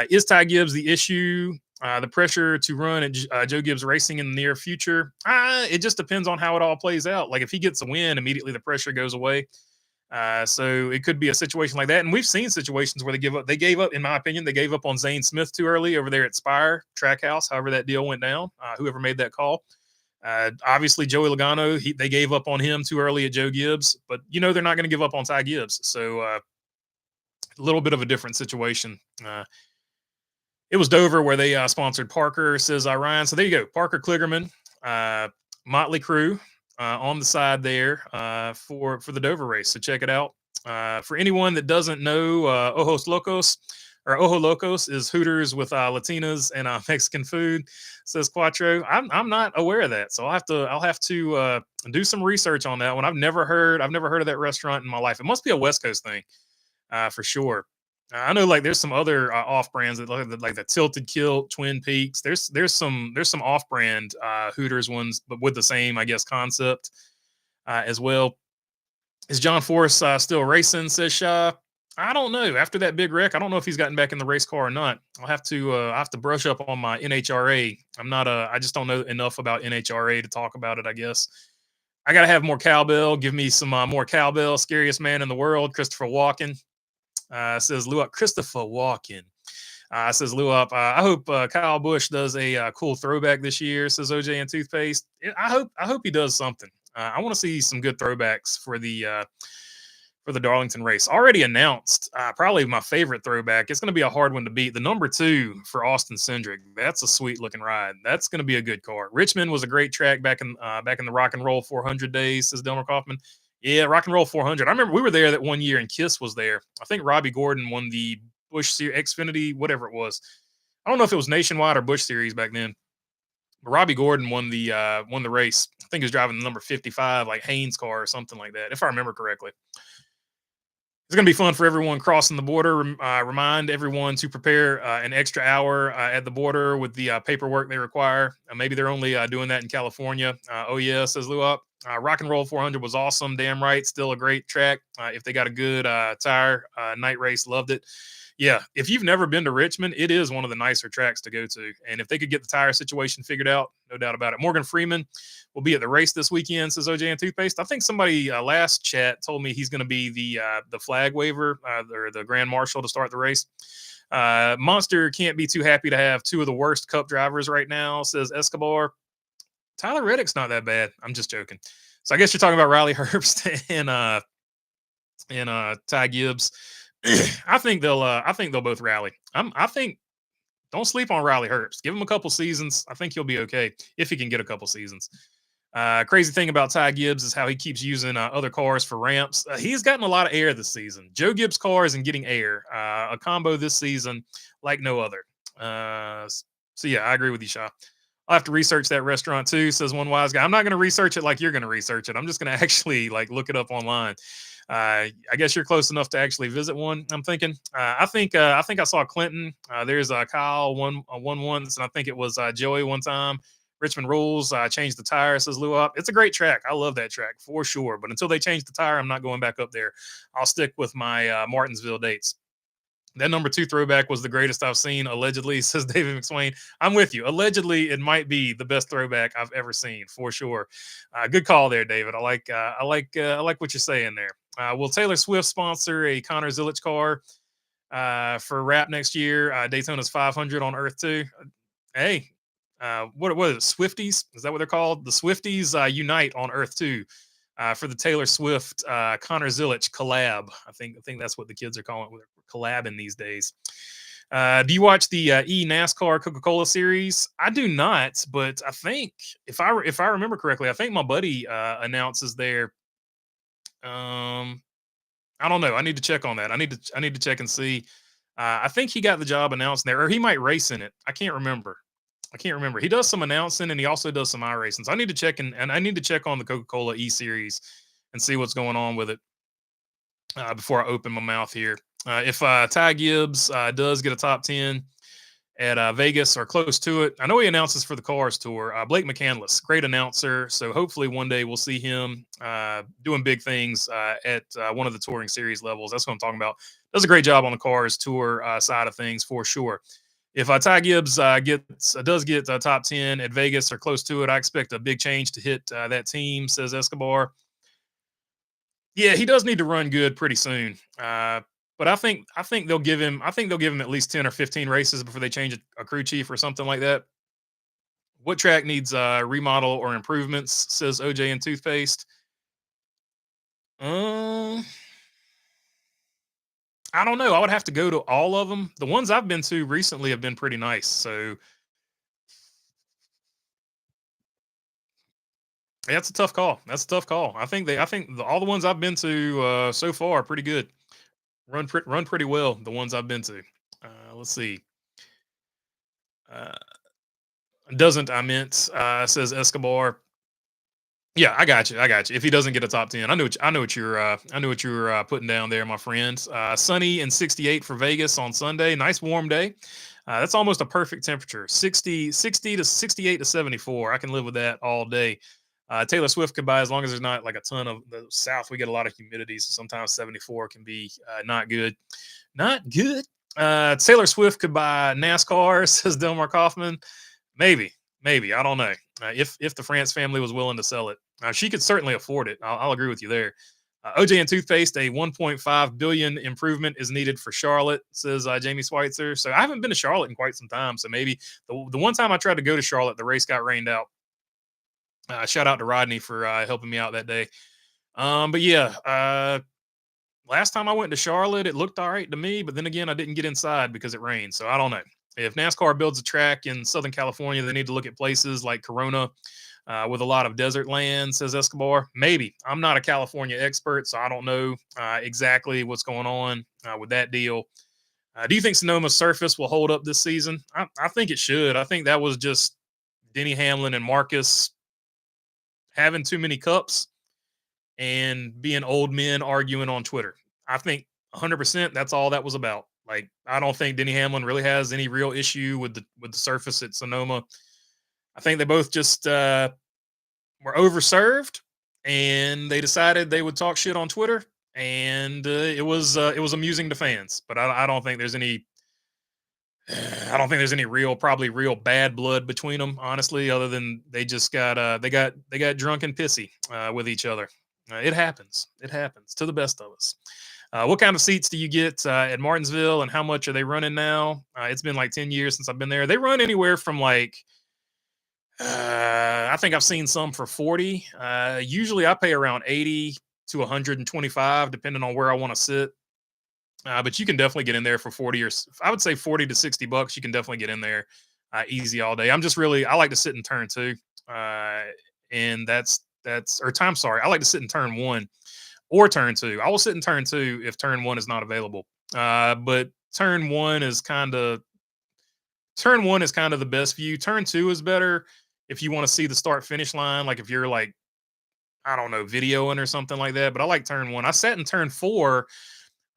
Is Ty Gibbs the issue? The pressure to run at Joe Gibbs Racing in the near future? It just depends on how it all plays out. Like if he gets a win, immediately the pressure goes away. So it could be a situation like that. And we've seen situations where they give up. They gave up, in my opinion, they gave up on Zane Smith too early over there at Spire Trackhouse, however that deal went down, whoever made that call. Obviously, Joey Logano, they gave up on him too early at Joe Gibbs, but they're not going to give up on Ty Gibbs. So a little bit of a different situation. It was Dover where they sponsored Parker, says Ryan. So there you go. Parker Kligerman, Motley Crue on the side there for the Dover race. So check it out. For anyone that doesn't know Ojos Locos, or Ojo Locos is Hooters with Latinas and Mexican food. Says Quattro. I'm not aware of that, so I'll have to do some research on that one. I've never heard of that restaurant in my life. It must be a West Coast thing, for sure. I know like there's some other off brands that like the Tilted Kilt, Twin Peaks. There's some off brand Hooters ones, but with the same I guess concept as well. Is John Force still racing? Says Shaw. I don't know. After that big wreck, I don't know if he's gotten back in the race car or not. I have to brush up on my NHRA. I'm not I just don't know enough about NHRA to talk about it. I guess I gotta have more cowbell. Give me some more cowbell. Scariest man in the world, Christopher Walken. Says Lou up. Christopher Walken. Says Lou up. I hope Kyle Busch does a cool throwback this year. Says OJ and Toothpaste. I hope he does something. I want to see some good throwbacks for the Darlington race. Already announced. Probably my favorite throwback. It's going to be a hard one to beat. The number 2 for Austin Cindric. That's a sweet looking ride. That's going to be a good car. Richmond was a great track back in the Rock and Roll 400 days. Says Delmer Kaufman. Yeah, Rock and Roll 400. I remember we were there that one year and Kiss was there. I think Robbie Gordon won the Bush Series, Xfinity, whatever it was. I don't know if it was Nationwide or Bush Series back then. But Robbie Gordon won the race. I think he was driving the number 55, like Haynes car or something like that, if I remember correctly. It's going to be fun for everyone crossing the border. Remind everyone to prepare an extra hour at the border with the paperwork they require. Maybe they're only doing that in California. Oh, yeah, says Lou up. Rock and Roll 400 was awesome. Damn right. Still a great track. If they got a good tire, night race, loved it. Yeah, if you've never been to Richmond, it is one of the nicer tracks to go to. And if they could get the tire situation figured out, no doubt about it. Morgan Freeman will be at the race this weekend, says OJ and Toothpaste. I think somebody last chat told me he's going to be the flag waver or the grand marshal to start the race. Monster can't be too happy to have 2 of the worst Cup drivers right now, says Escobar. Tyler Reddick's not that bad. I'm just joking. So I guess you're talking about Riley Herbst and Ty Gibbs. I think they'll both rally. I think don't sleep on Riley Herbst. Give him a couple seasons. I think he'll be okay if he can get a couple seasons. Crazy thing about Ty Gibbs is how he keeps using other cars for ramps. He's gotten a lot of air this season. Joe Gibbs' car isn't getting air. A combo this season like no other. So yeah, I agree with you, Shaw. I'll have to research that restaurant too, says one wise guy. I'm not going to research it like you're going to research it. I'm just going to actually like look it up online. I guess you're close enough to actually visit one. I'm thinking. I think I saw Clinton. There's Kyle one once, and I think it was Joey one time. Richmond Rules changed the tire. Says Lou up. It's a great track. I love that track for sure. But until they change the tire, I'm not going back up there. I'll stick with my Martinsville dates. That number 2 throwback was the greatest I've seen, allegedly, says David McSwain. I'm with you. Allegedly, it might be the best throwback I've ever seen, for sure. Good call there, David. I like what you're saying there. Will Taylor Swift sponsor a Connor Zilic car for rap next year? Daytona's 500 on Earth 2. Hey, what is it? Swifties? Is that what they're called? The Swifties unite on Earth 2. For the Taylor Swift Connor Zilic collab. I think that's what the kids are calling it. We're collabing these days. Do you watch the NASCAR Coca-Cola series? I do not, but I think if I remember correctly, I think my buddy announces there. I don't know. I need to check on that. I need to check and see. I think he got the job announcing there, or he might race in it. I can't remember. He does some announcing and he also does some iRacing. So I need to check and I need to check on the Coca-Cola E series and see what's going on with it before I open my mouth here. If Ty Gibbs does get a top 10 at Vegas or close to it, I know he announces for the Cars Tour. Blake McCandless, great announcer. So hopefully one day we'll see him doing big things at one of the touring series levels. That's what I'm talking about. Does a great job on the Cars Tour side of things for sure. If Ty Gibbs does get top 10 at Vegas or close to it, I expect a big change to hit that team, says Escobar. Yeah, he does need to run good pretty soon. But I think they'll give him at least 10 or 15 races before they change a crew chief or something like that. What track needs remodel or improvements, says OJ and Toothpaste. I don't know. I would have to go to all of them. The ones I've been to recently have been pretty nice. So that's a tough call. I think all the ones I've been to so far are pretty good. Run pretty well. The ones I've been to. Let's see. Uh, doesn't I meant says Escobar. Yeah, I got you. I got you. If he doesn't get a top 10, I know what you're putting down there, my friends. Sunny and 68 for Vegas on Sunday. Nice warm day. That's almost a perfect temperature. 60 to 68 to 74. I can live with that all day. Taylor Swift could buy as long as there's not like a ton of the South. We get a lot of humidity, so sometimes 74 can be not good. Not good. Taylor Swift could buy NASCAR, says Delmar Kaufman. Maybe, maybe I don't know. If the France family was willing to sell it, she could certainly afford it. I'll agree with you there. OJ and toothpaste, a 1.5 billion improvement is needed for Charlotte, says Jamie Schweitzer. So I haven't been to Charlotte in quite some time. So maybe the one time I tried to go to Charlotte, the race got rained out. Shout out to Rodney for helping me out that day. But yeah, last time I went to Charlotte, it looked all right to me, but then again, I didn't get inside because it rained. So I don't know. If NASCAR builds a track in Southern California, they need to look at places like Corona with a lot of desert land, says Escobar. Maybe. I'm not a California expert, so I don't know exactly what's going on with that deal. Do you think Sonoma's surface will hold up this season? I think it should. I think that was just Denny Hamlin and Marcus having too many cups and being old men arguing on Twitter. I think 100% that's all that was about. Like, I don't think Denny Hamlin really has any real issue with the surface at Sonoma. I think they both just were overserved, and they decided they would talk shit on Twitter, and it was amusing to fans. But I don't think there's any. I don't think there's any probably real bad blood between them, honestly, other than they just got they got drunk and pissy with each other. It happens. It happens to the best of us. What kind of seats do you get at Martinsville, and how much are they running now? It's been like 10 years since I've been there. They run anywhere from like, I think I've seen some for 40. Usually I pay around 80 to 125, depending on where I want to sit. But you can definitely get in there for 40 or I would say 40 to 60 bucks. You can definitely get in there easy all day. I like to sit in turn two. And or time, sorry. I like to sit in turn one or turn two. I will sit in turn two if turn one is not available. But turn one is kind of the best view. Turn two is better if you want to see the start finish line. Like if you're like, I don't know, videoing or something like that. But I like turn one. I sat in turn four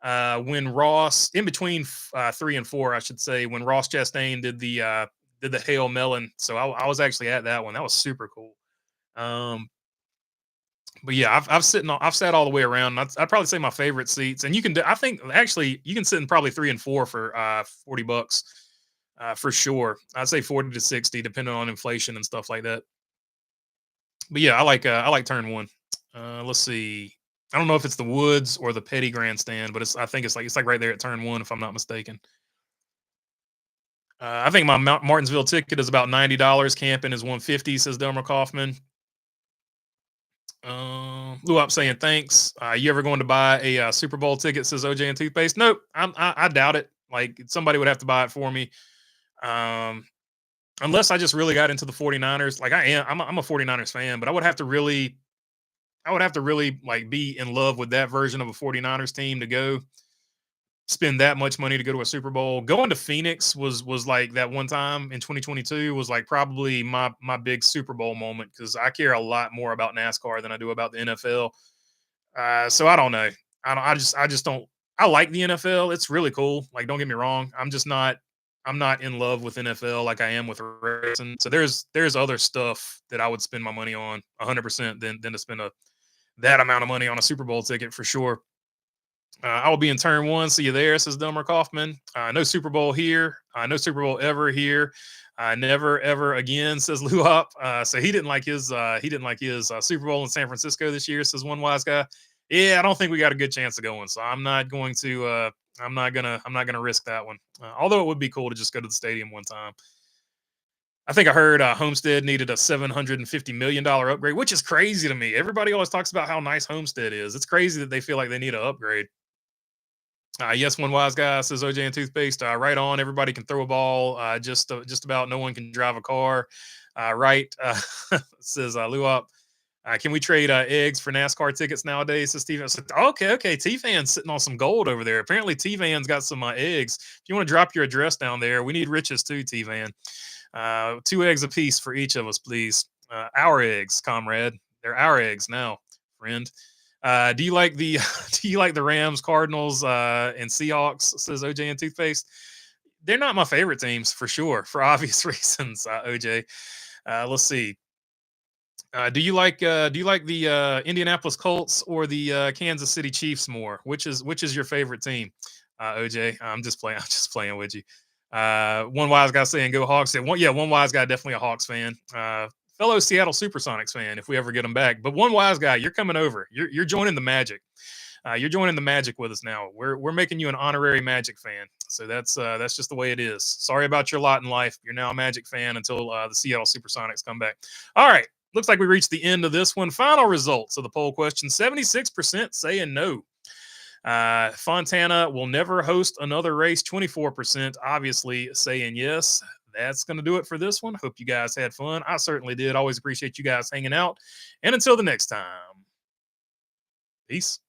when Ross, in between 3 and 4, I should say, when Ross Chastain did the Hail Melon. So I was actually at that one. That was super cool. But yeah, I've sat all the way around. I'd probably say my favorite seats, and I think actually you can sit in probably 3 and 4 for 40 bucks for sure. I'd say 40 to 60, depending on inflation and stuff like that. But yeah, I like turn one. Let's see. I don't know if it's the Woods or the Petty Grandstand, but I think it's like right there at turn one, if I'm not mistaken. I think my Martinsville ticket is about $90. Camping is $150, says Delmer Kaufman. Luop saying thanks. You ever going to buy a Super Bowl ticket, says OJ and toothpaste? Nope. I doubt it. Like, somebody would have to buy it for me. Unless I just really got into the 49ers. Like I'm a 49ers fan, but I would have to really like be in love with that version of a 49ers team to go spend that much money to go to a Super Bowl. Going to Phoenix was like that one time in 2022 was like probably my big Super Bowl moment, because I care a lot more about NASCAR than I do about the NFL. So I don't know. I just don't. I like the NFL. It's really cool. Like, don't get me wrong. I'm not in love with NFL like I am with racing. So there's other stuff that I would spend my money on 100% than to spend that amount of money on a Super Bowl ticket for sure. I will be in turn one. See you there, says Delmer Kaufman. No Super Bowl here. No Super Bowl ever here. Never ever again, says Luop. So he didn't like his Super Bowl in San Francisco this year, says one wise guy. Yeah, I don't think we got a good chance of going. So I'm not going to risk that one. Although it would be cool to just go to the stadium one time. I think I heard Homestead needed a $750 million upgrade, which is crazy to me. Everybody always talks about how nice Homestead is. It's crazy that they feel like they need an upgrade. Yes, one wise guy, says OJ and toothpaste. Right on. Everybody can throw a ball. Just about no one can drive a car. Right, says Luop. Can we trade eggs for NASCAR tickets nowadays? So Steven said, okay. T-Fan's sitting on some gold over there. Apparently, T-Van's got some eggs. If you want to drop your address down there, we need riches too, T-Van. 2 eggs apiece for each of us, please. Our eggs, comrade. They're our eggs now, friend. Do you like the do you like the Rams, Cardinals, and Seahawks? Says OJ and Toothpaste. They're not my favorite teams for sure, for obvious reasons. OJ. Let's see. Do you like the Indianapolis Colts or the Kansas City Chiefs more? Which is your favorite team? OJ, I'm just playing. I'm just playing with you. One wise guy saying go Hawks. And one wise guy, definitely a Hawks fan. Fellow Seattle Supersonics fan, if we ever get them back. But one wise guy, you're coming over. You're joining the Magic. You're joining the Magic with us now. We're making you an honorary Magic fan. So that's just the way it is. Sorry about your lot in life. You're now a Magic fan until the Seattle Supersonics come back. All right. Looks like we reached the end of this one. Final results of the poll question: 76% saying no. Fontana will never host another race. 24% obviously saying yes. That's going to do it for this one. Hope you guys had fun. I certainly did. Always appreciate you guys hanging out. And until the next time, peace.